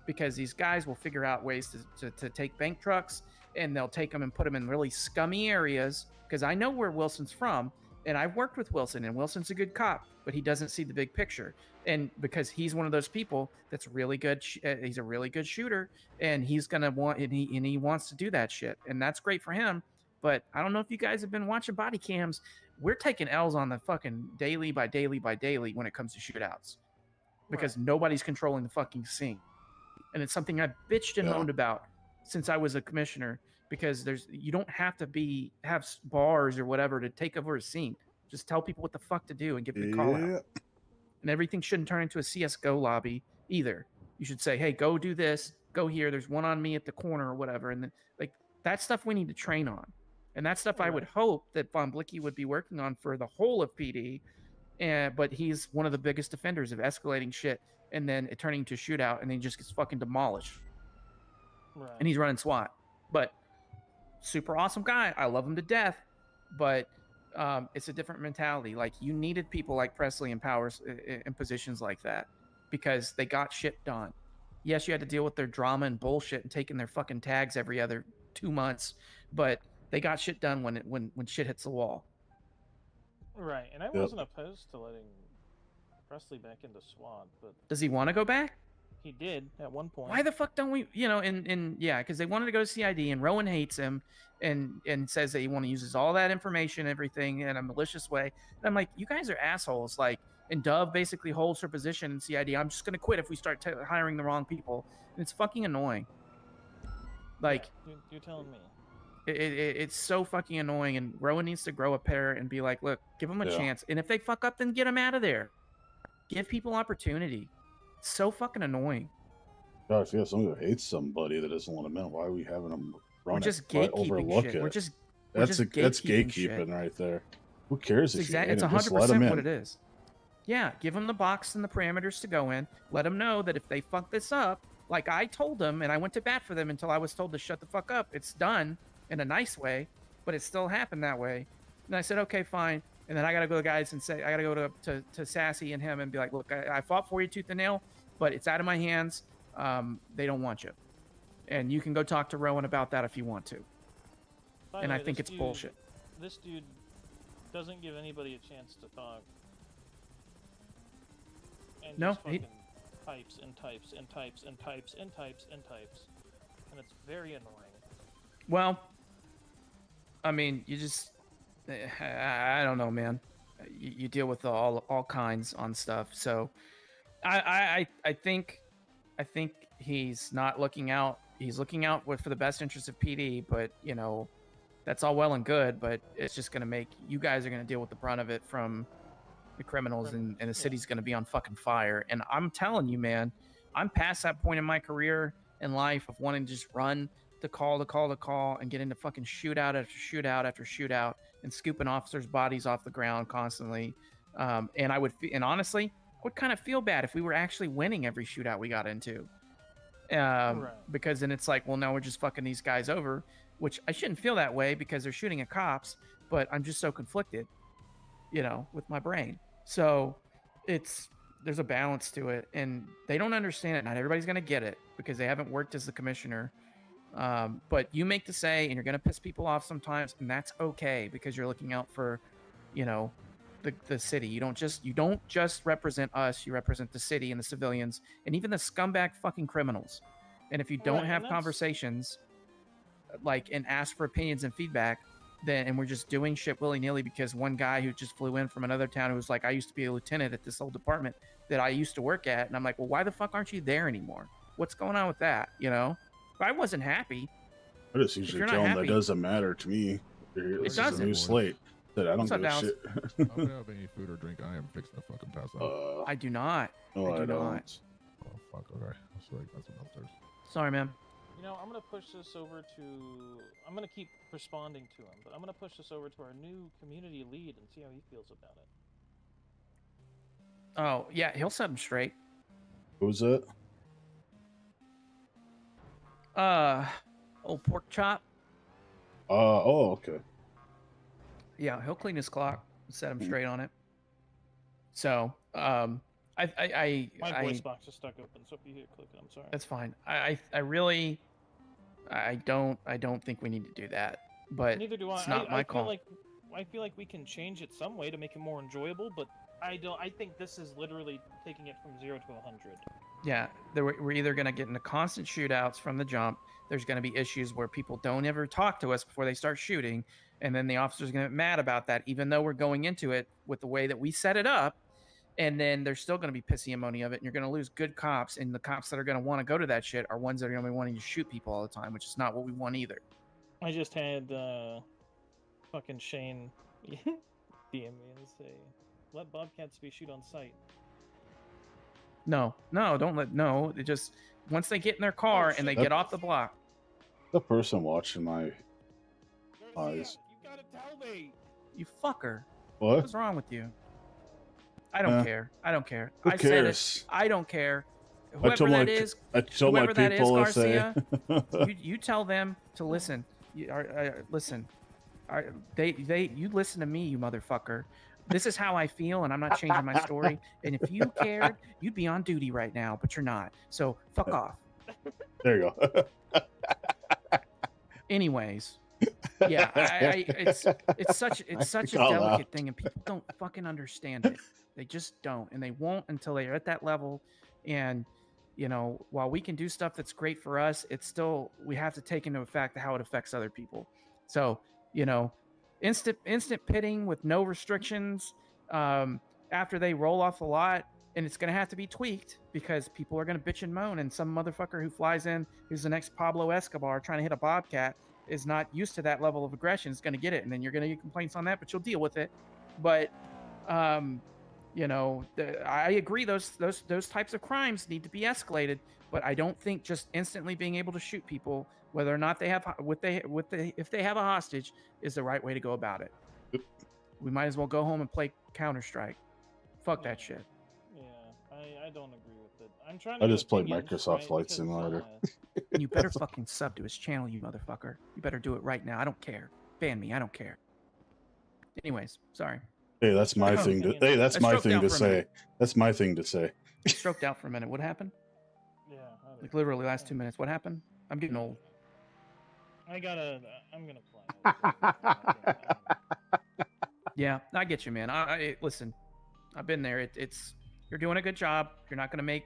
because these guys will figure out ways to take bank trucks, and they'll take them and put them in really scummy areas. Because I know where Wilson's from, and I've worked with Wilson, and Wilson's a good cop, but he doesn't see the big picture. And because he's one of those people that's really good, he's a really good shooter, and he's gonna want, and he wants to do that shit, and that's great for him. But I don't know if you guys have been watching body cams. We're taking L's on the fucking daily by daily by daily when it comes to shootouts, because nobody's controlling the fucking scene. And it's something I bitched and moaned about since I was a commissioner, because you don't have to have bars or whatever to take over a scene. Just tell people what the fuck to do and give them a call out. And everything shouldn't turn into a CSGO lobby either. You should say, hey, go do this, go here, there's one on me at the corner or whatever. And then, like, that stuff we need to train on. And that stuff I would hope that Von Blicky would be working on for the whole of PD. But he's one of the biggest defenders of escalating shit and then it turning into a shootout, and then he just gets fucking demolished. Right. And he's running SWAT. But super awesome guy. I love him to death. But it's a different mentality. Like, you needed people like Presley and Powers in positions like that, because they got shit done. Yes, you had to deal with their drama and bullshit and taking their fucking tags every other 2 months, but they got shit done when shit hits the wall. Right, and I wasn't opposed to letting Presley back into SWAT, but does he want to go back? He did at one point. Why the fuck don't we, and yeah, because they wanted to go to CID, and Rowan hates him and says that he uses all that information, everything in a malicious way. And I'm like, you guys are assholes. Like, and Dove basically holds her position in CID. I'm just gonna quit if we start hiring the wrong people, and it's fucking annoying. Like, you're telling me. It's so fucking annoying, and Rowan needs to grow a pair and be like, look, give them a chance, and if they fuck up, then get them out of there. Give people opportunity. It's so fucking annoying. God, if you have somebody who hates somebody that doesn't want them in, why are we having them run We're just it? Why gatekeeping overlook shit. it? That's gatekeeping shit. right there. Who cares if you hate it's him? Just let 'em 100% in. what it is. Yeah, give them the box and the parameters to go in. Let them know that if they fuck this up, like I told them, and I went to bat for them until I was told to shut the fuck up. It's done in a nice way, but it still happened that way. And I said, okay, fine. And then I got to go to the guys and say, I got to go to Sassy and him and be like, look, I fought for you tooth and nail, but it's out of my hands. They don't want you. And you can go talk to Rowan about that if you want to. And I think it's bullshit. This dude doesn't give anybody a chance to talk. And No, just fucking types and types and types and types and types and types. And it's very annoying. Well, I mean, you just, I don't know, man. You deal with all kinds on stuff. So I think he's not looking out. He's looking out for the best interest of PD, but that's all well and good, but it's just going to make, you guys are going to deal with the brunt of it from the criminals, and the city's going to be on fucking fire. And I'm telling you, man, I'm past that point in my career and life of wanting to just run the call and get into fucking shootout after shootout after shootout and scooping officers' bodies off the ground constantly. And honestly, I would kind of feel bad if we were actually winning every shootout we got into. Because then it's like, well, now we're just fucking these guys over, which I shouldn't feel that way because they're shooting at cops, but I'm just so conflicted, with my brain. So there's a balance to it, and they don't understand it. Not everybody's going to get it because they haven't worked as the commissioner. But you make the say, and you're going to piss people off sometimes, and that's okay because you're looking out for, the city. You don't just represent us. You represent the city and the civilians and even the scumbag fucking criminals. And if you don't have conversations and ask for opinions and feedback, and we're just doing shit willy-nilly because one guy who just flew in from another town who was like, I used to be a lieutenant at this old department that I used to work at. And I'm like, well, why the fuck aren't you there anymore? What's going on with that? I wasn't happy. I just usually tell them that doesn't matter to me. This is a new slate. That I don't give a shit. I don't have any food or drink. I am fixing to fucking pass out. I do not. No, I do don't. not. Oh, fuck, okay. That's right. That's what upstairs. Sorry, man. I'm going to push this over to... I'm going to keep responding to him, but I'm going to push this over to our new community lead and see how he feels about it. Oh, yeah, he'll set him straight. Who's it? Old pork chop. Oh, okay. Yeah, he'll clean his clock, set him straight on it. So, I My voice box is stuck open, so if you hit click it, I'm sorry. That's fine. I really, I don't think we need to do that. But Neither do I. it's not my call. I feel like we can change it some way to make it more enjoyable, but I don't. I think this is literally taking it from 0 to 100. Yeah, we're either going to get into constant shootouts from the jump. There's going to be issues where people don't ever talk to us before they start shooting, and then the officer's going to get mad about that, even though we're going into it with the way that we set it up. And then there's still going to be pissy and moany of it, and you're going to lose good cops, and the cops that are going to want to go to that shit are ones that are going to be wanting to shoot people all the time, which is not what we want either. I just had fucking Shane DM me and say, "Let Bobcats be shoot on sight." No, don't let It just once they get in their car and they get off the block. The person watching my eyes. You gotta tell me. You fucker. What? What's wrong with you? I don't care. I don't care. Who I cares? said it. I don't care. I told my people to say. Garcia, you tell them to listen. Listen. You listen to me, you motherfucker. This is how I feel, and I'm not changing my story. And if you cared, you'd be on duty right now, but you're not. So fuck off. There you go. Anyways, yeah, it's such a delicate thing, and people don't fucking understand it. They just don't, and they won't until they're at that level. And while we can do stuff that's great for us, it's still we have to take into effect how it affects other people. So instant pitting with no restrictions after they roll off the lot, and it's going to have to be tweaked because people are going to bitch and moan, and some motherfucker who flies in who's the next Pablo Escobar trying to hit a Bobcat is not used to that level of aggression is going to get it, and then you're going to get complaints on that, but you'll deal with it. But I agree those types of crimes need to be escalated, but I don't think just instantly being able to shoot people, whether or not they have if they have a hostage, is the right way to go about it. We might as well go home and play Counter-Strike. Fuck that shit. Yeah, I don't agree with it. I'm trying. I just played Microsoft Flight Simulator. You better fucking sub to his channel, you motherfucker. You better do it right now. I don't care. Ban me. I don't care. Anyways, sorry. Hey, that's my thing to. Hey, that's my thing to say. That's my thing to say. Stroked out for a minute. What happened? Yeah. Like literally last 2 minutes. What happened? I'm getting old. I'm gonna play. Yeah, I get you, man. I listen. I've been there. It's you're doing a good job. You're not gonna make.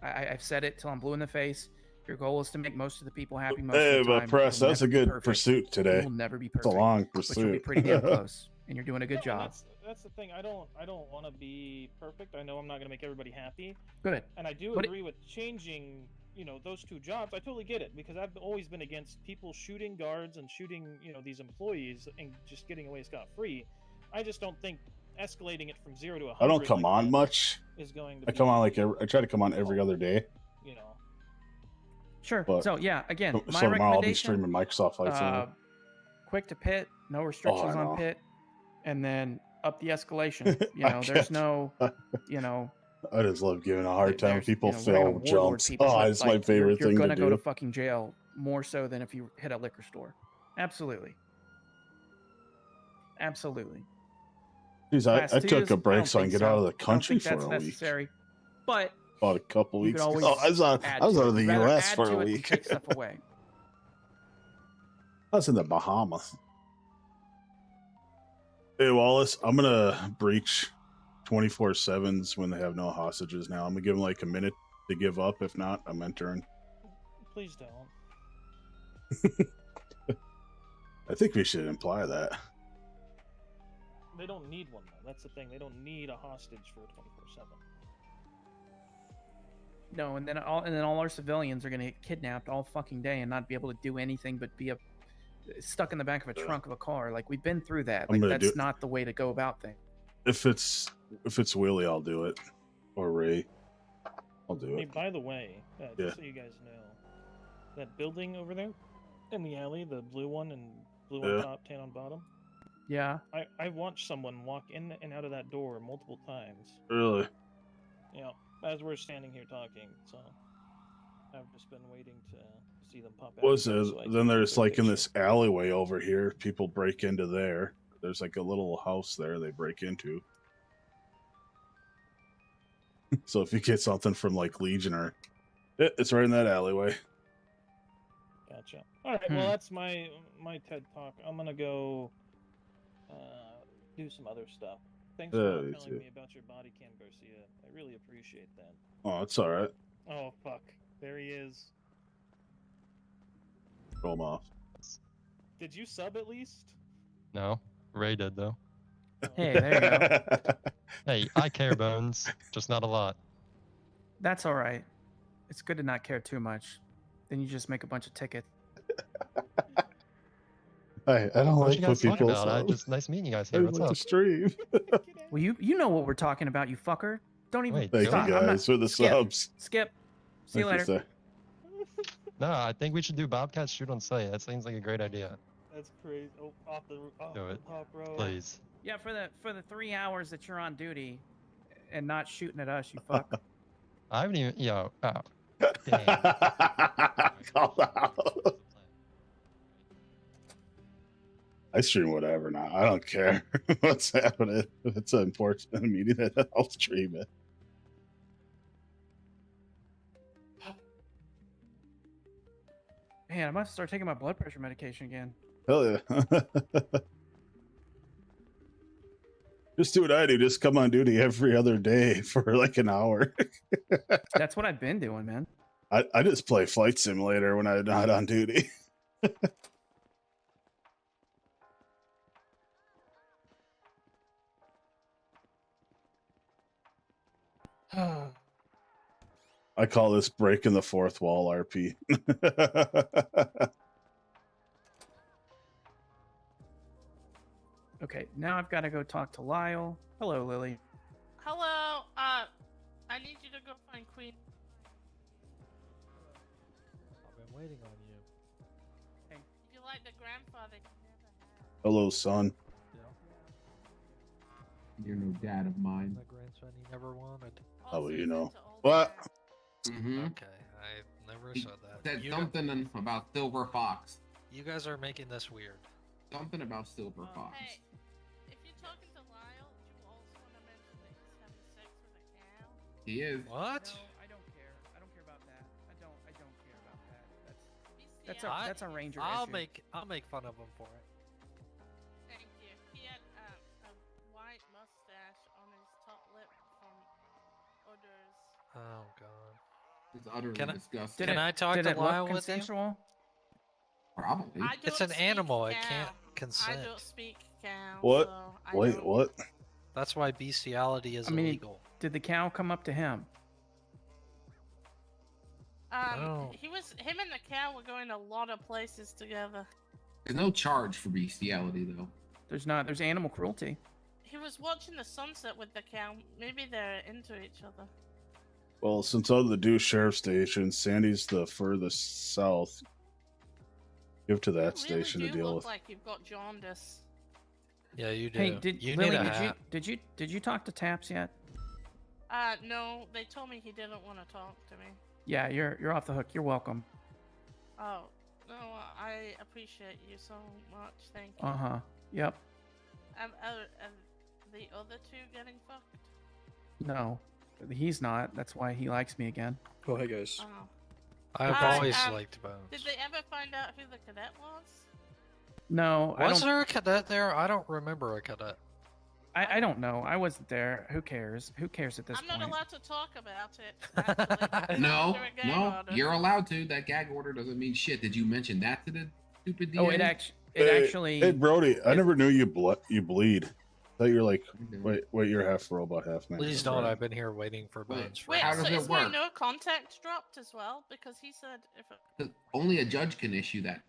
I've said it till I'm blue in the face. Your goal is to make most of the people happy most of the time. But press, that's a good pursuit today. You'll never be It's perfect. a long But you'll be pursuit. pretty damn close, and you're doing a good job. That's the thing. I don't want to be perfect. I know I'm not gonna make everybody happy. Good. And I do But agree with changing. Those two jobs. I totally get it because I've always been against people shooting guards and shooting these employees and just getting away scot-free. I just don't think escalating it from 0 to 100. I don't come on much. Is going to I come on I try to come on every other day. Sure. But- So yeah, again, my So tomorrow I'll be recommendation. streaming Microsoft Flight Simulator. Quick to pit, no restrictions know. on pit, and then up the escalation. There's no, I just love giving a hard time. there's, People we're not fail gonna warlord jumps. people, Oh, but, it's my like, favorite you're thing gonna to go do. to fucking jail more so than if you hit a liquor store. Absolutely. Absolutely. Jeez, I Class took twos, a break don't so I can think get out of so. the country I don't think for that's a week. necessary. But About a couple you weeks. could ago. always I was out add of to it. the You'd rather U.S. add for to a it than week. take stuff away. I was in the Bahamas. Hey Wallace, I'm gonna breach 24/7s when they have no hostages. Now I'm gonna give them like a minute to give up. If not, I'm entering. Please don't. I think we should imply that. They don't need one though. That's the thing. They don't need a hostage for 24/7. No, and then all our civilians are gonna get kidnapped all fucking day and not be able to do anything but be stuck in the back of a trunk of a car. Like we've been through that. I'm Like gonna do that's it. not the way to go about things. If it's Willie, I'll do it. Or Ray, I'll do Hey, it. by the way, Yeah. just so you guys know, that building over there in the alley, the blue one and blue Yeah. on top, tan on bottom. Yeah. I watched someone walk in and out of that door multiple times. Really? Yeah, as we're standing here talking, so I've just been waiting to see them pop out. Was here it? so I Then can there's take a like in picture. this alleyway over here, people break into there. There's like a little house there they break into. So if you get something from like Legion or it's right in that alleyway. Gotcha. All right. Well, that's my TED talk. I'm gonna go do some other stuff. Thanks for Me telling too. me about your body cam, Garcia. I really appreciate that. Oh, it's all right. Oh fuck! There he is. Throw him off. Did you sub at least? No, Ray did though. Hey, there you go. Hey, I care, Bones, just not a lot. That's all right. It's good to not care too much. Then you just make a bunch of tickets. I don't What like you when guys talking people about? sub. Just nice meeting you guys I here. like What's to up? stream. Well, you know what we're talking about, you fucker. Don't even Wait, Thank stop. you I'm not- guys for the skip. subs. Skip. See you Thank later. sir. No, I think we should do Bobcat shoot on sight. That seems like a great idea. That's crazy. Oh, off the Do it, top row. please. Yeah, for the 3 hours that you're on duty, and not shooting at us, you fuck. I haven't even. Yo, oh, Call out. I stream whatever now. I don't care what's happening. If it's an important meeting, I'll stream it. Man, I must start taking my blood pressure medication again. Hell yeah. Just do what I do. Just come on duty every other day for like an hour. That's what I've been doing, man. I just play Flight Simulator when I'm not on duty. I call this breaking the fourth wall RP. Okay, now I've got to go talk to Lyle. Hello, Lily. Hello. I need you to go find Queen. I've been waiting on you. Hey. You like the grandfather? Hello, son. You're no dad of mine. My grandson he never wanted. How will you know? What? Mm-hmm. Okay, I never said that. Said You, something about Silver Fox. you guys are making this weird. Something about Silver Fox. Hey, if you're talking to Lyle, do you also want to mention that he's having sex with a cow? He is. What? No, I don't care. I don't care about that. I don't care about that. That's a ranger I'll issue. make fun of him for it. Thank you. He had a white mustache on his top lip from others. Oh god. It's utterly Can I- disgusting. Can I talk Did to it look Lyle with you? consensual? Probably. I It's don't an speak animal. I cow. can't I consent. don't speak cow. What? So I Wait, don't- what? That's why bestiality is I mean, illegal. did the cow come up to him? Oh. Him and the cow were going a lot of places together. There's no charge for bestiality, though. There's not. There's animal cruelty. He was watching the sunset with the cow. Maybe they're into each other. Well, since I'm the Dew Sheriff Station, Sandy's the furthest south. Give to that You really station do to deal look with. like you've got jaundice. Yeah, you do. Hey, did you Lily? need a Did you hat. did you talk to Taps yet? No, they told me he didn't want to talk to me. Yeah, you're off the hook. You're welcome. Oh, no, I appreciate you so much. Thank you. Yep. Are the other two getting fucked? No, he's not. That's why he likes me again. Oh, hey guys. Oh. I've always liked Bones. Did they ever find out who the cadet was? No, I Was don't. there a cadet there? I don't remember a cadet. I don't know. I wasn't there. Who cares? Who cares at this I'm point? not allowed to talk about it. No, Under a gag no, order. you're allowed to. That gag order doesn't mean shit. Did you mention that to the stupid DA? Oh, it actually. Hey, Brody, I never knew you bleed. I thought you're like, wait, you're half robot, half man. Please don't. I've been here waiting for Bones. Wait, How so does it is my work? no contact dropped as well? Because he said if it... 'Cause only a judge can issue that.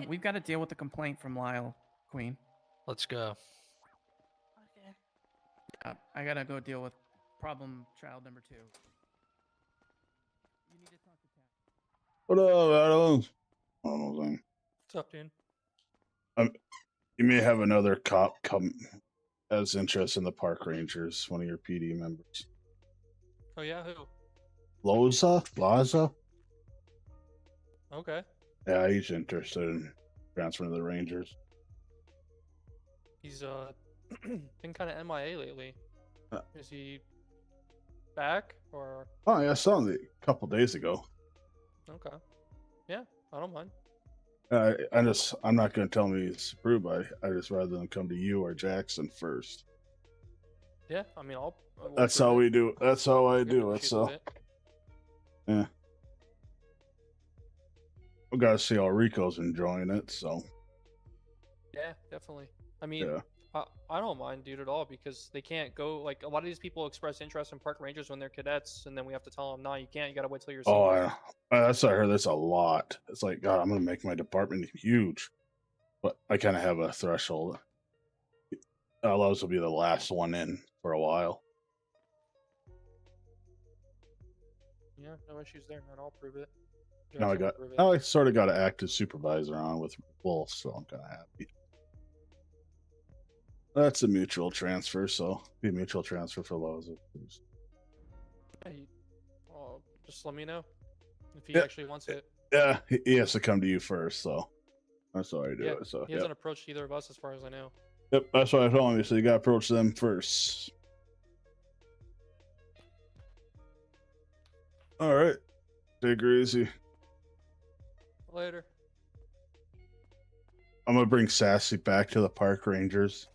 We've got to deal with the complaint from Lyle, Queen. Let's go. Okay. I gotta go deal with problem child number 2. What up, Adam? Oh, thing. What's up, dude? You may have another cop come as interest in the park rangers, one of your PD members. Oh yeah, who? Laza? Okay. Yeah, he's interested in transferring to the Rangers. He's been kind of MIA lately. Uh. Is he back or? Oh yeah, I saw him a couple days ago. Okay. Yeah, I don't mind. I'm not going to tell him he's approved. I just rather than come to you or Jackson first. Yeah, I mean, we'll That's approve how it. we do. That's how I We have do no it. issues So with it. yeah, we got to see how Rico's enjoying it. So Yeah, definitely. I mean, yeah. I don't mind, dude, at all, because they can't go. Like, a lot of these people express interest in park rangers when they're cadets, and then we have to tell them, no, you can't. You gotta wait till you're Oh, senior. that's what I heard. That's a lot. It's like, God, I'm going to make my department huge, but I kind of have a threshold. Allows to be the last one in for a while. Yeah, no issues there, man. I'll approve it. Now Jackson will approve it. I sort of got an active supervisor on with Wolf, so I'm kind of happy. That's a mutual transfer, so be a mutual transfer for Lowe's. Hey, just let me know if he Yeah. actually wants it. Yeah, he has to come to you first, so that's how I do Yeah, it. So he hasn't approached either of us, as far as I know. yep, that's what I told him. So you got to approach them first. All right, take her easy. Later. I'm gonna bring Sassy back to the park rangers.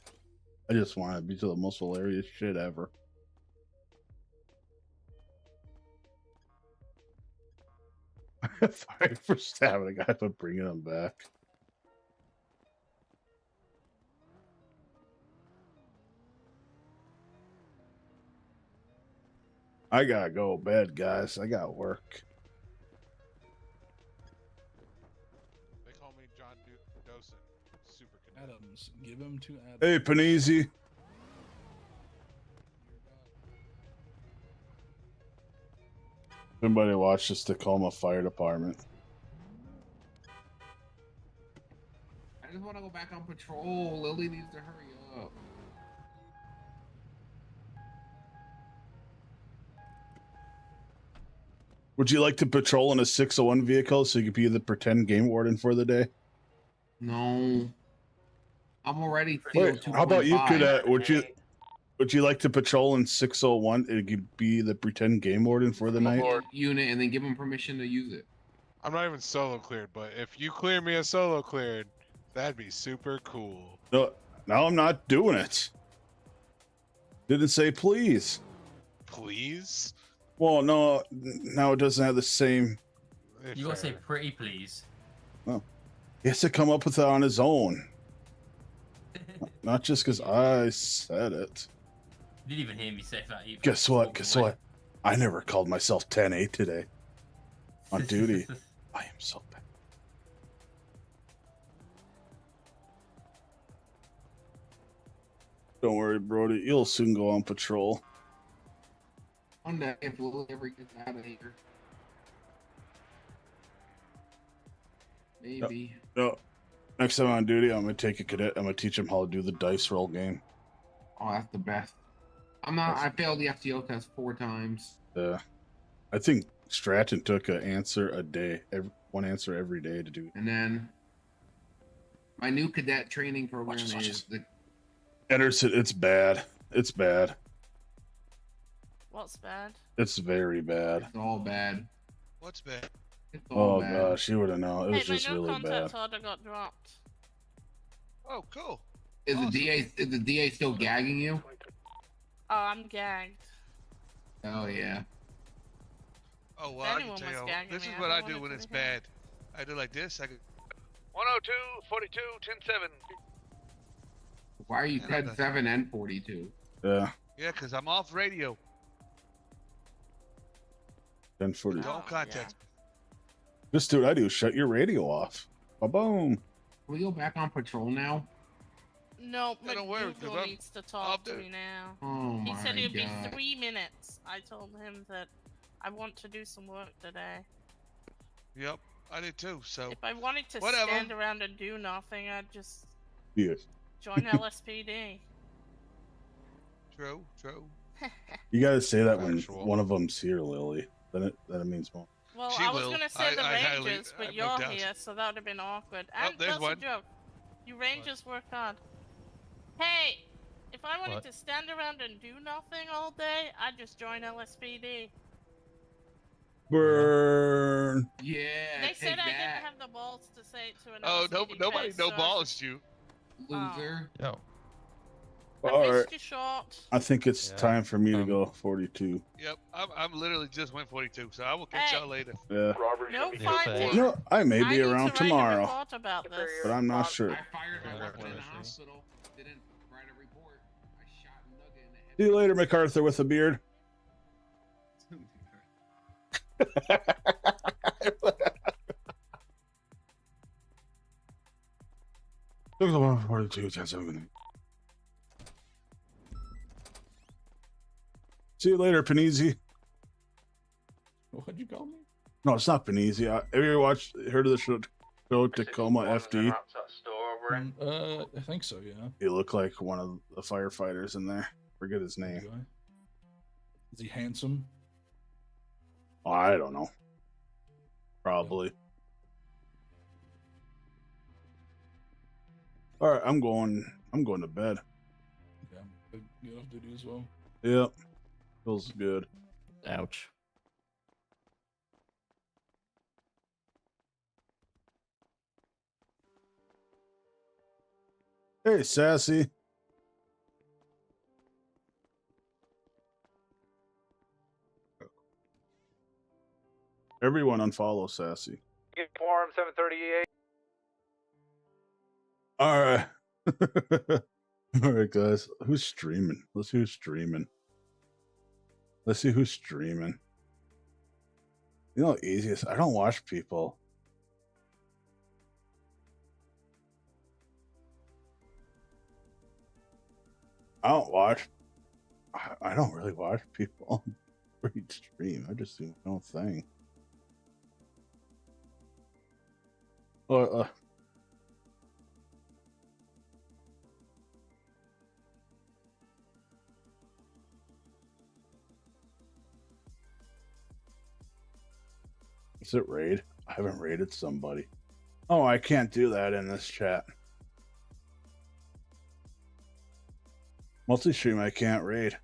I just want to be the most hilarious shit ever. Sorry for stabbing a guy, but bringing him back. I gotta go to bed, guys. I got work. They call me John Dawson. Super Adams. Give him to Adams. Hey, Panizzi. Somebody watch this Tacoma Fire Department. I just want to go back on patrol. Lily needs to hurry up. Would you like to patrol in a 601 vehicle so you could be the pretend game warden for the day? No. I'm already Wait, field how about you, 2.5. Cadet? Would you like to patrol in 601 and be the pretend game warden for the night? Unit and then give them permission to use it. I'm not even solo cleared, but if you clear me a solo cleared, that'd be super cool. No, I'm not doing it. Didn't say please. Please? Well, no, now it doesn't have the same. You gotta say pretty please. No, he has to come up with it on his own. Not just because I said it. You didn't even hear me say that either. Guess what? Guess what? I never called myself 10-8 today. On duty. I am so bad. Don't worry, Brody. You'll soon go on patrol. One day if Lily ever gets out of here. Maybe. No. Next time on duty, I'm gonna take a cadet. I'm gonna teach him how to do the dice roll game. Oh, that's the best. I failed the FTO test 4 times. I think Stratton took an answer a day, one answer every day to do. And then my new cadet training program is the Anderson, it's bad. It's bad. What's bad? It's very bad. It's all bad. What's bad? It's all Oh bad. gosh, you would have known. It was Hey, just my no really bad. contact order got dropped. Oh, cool. Is the DA still gagging you? Oh, I'm gagged. Oh yeah. Oh, well, I anyone can was tell you. gagging This me, is I what I don't do want when it it's to be bad. I do like this. I go 102, 42, 10-7. Why are you Yeah, Ted that's- 7 and 42? Yeah. Yeah, because I'm off radio. 1040. Don't contact me. Just do what I do. Shut your radio off. Boom. Can we go back on patrol now? No, Yeah, don't worry, 'cause McDougal I'm- needs to I'll talk do to it. me now. Oh He said my it'd be God. 3 minutes. I told him that I want to do some work today. Yep, I did too. So If I wanted to whatever. stand around and do nothing, I'd just Yeah. join LSPD. True, true. You gotta say that when Factual. one of them's here, Lily. Then it means more. Well, She I was will. gonna say the I highly- Rangers, I but have no you're doubt. here, so that would have been awkward. Oh, And there's that's one. a joke. You Rangers work hard. Hey, if I wanted What? to stand around and do nothing all day, I'd just join LSPD. Burn. Yeah, They take said I didn't that, have the balls to say it to an Oh, LSPD nobody face, no so I balls you. loser. Yo. I All right. missed your shot. I think it's Yeah. time for me to go 42. Yep, I'm literally just went 42, so I will catch Hey. y'all later. Yeah. No Yeah, fighting. thanks. No, I may I be need to around write a tomorrow, report about this. but I'm not sure. I fired my Yeah, weapon in the definitely. hospital. Didn't write a report. I shot Nugget in the head. See you later, MacArthur with a beard. Look at the 142, 10-7. See you later, Panizzi. What'd you call me? No, it's not Panizzi. Have you ever heard of the show Tacoma FD? I think so, yeah. You look like one of the firefighters in there. Forget his name. Do I? Is he handsome? Oh, I don't know. Probably. All right, I'm going to bed. Yeah, but get off duty as well. Yep. Feels good. Ouch. Hey, Sassy. Everyone unfollow Sassy. Get Forum 738. All right. All right, guys. Who's streaming? Let's see who's streaming. Let's see who's streaming. You know, easiest. I don't watch people. I don't really watch people on free stream. I just do my own thing. Is it raid? I haven't raided somebody. Oh, I can't do that in this chat. Multi-stream, I can't raid.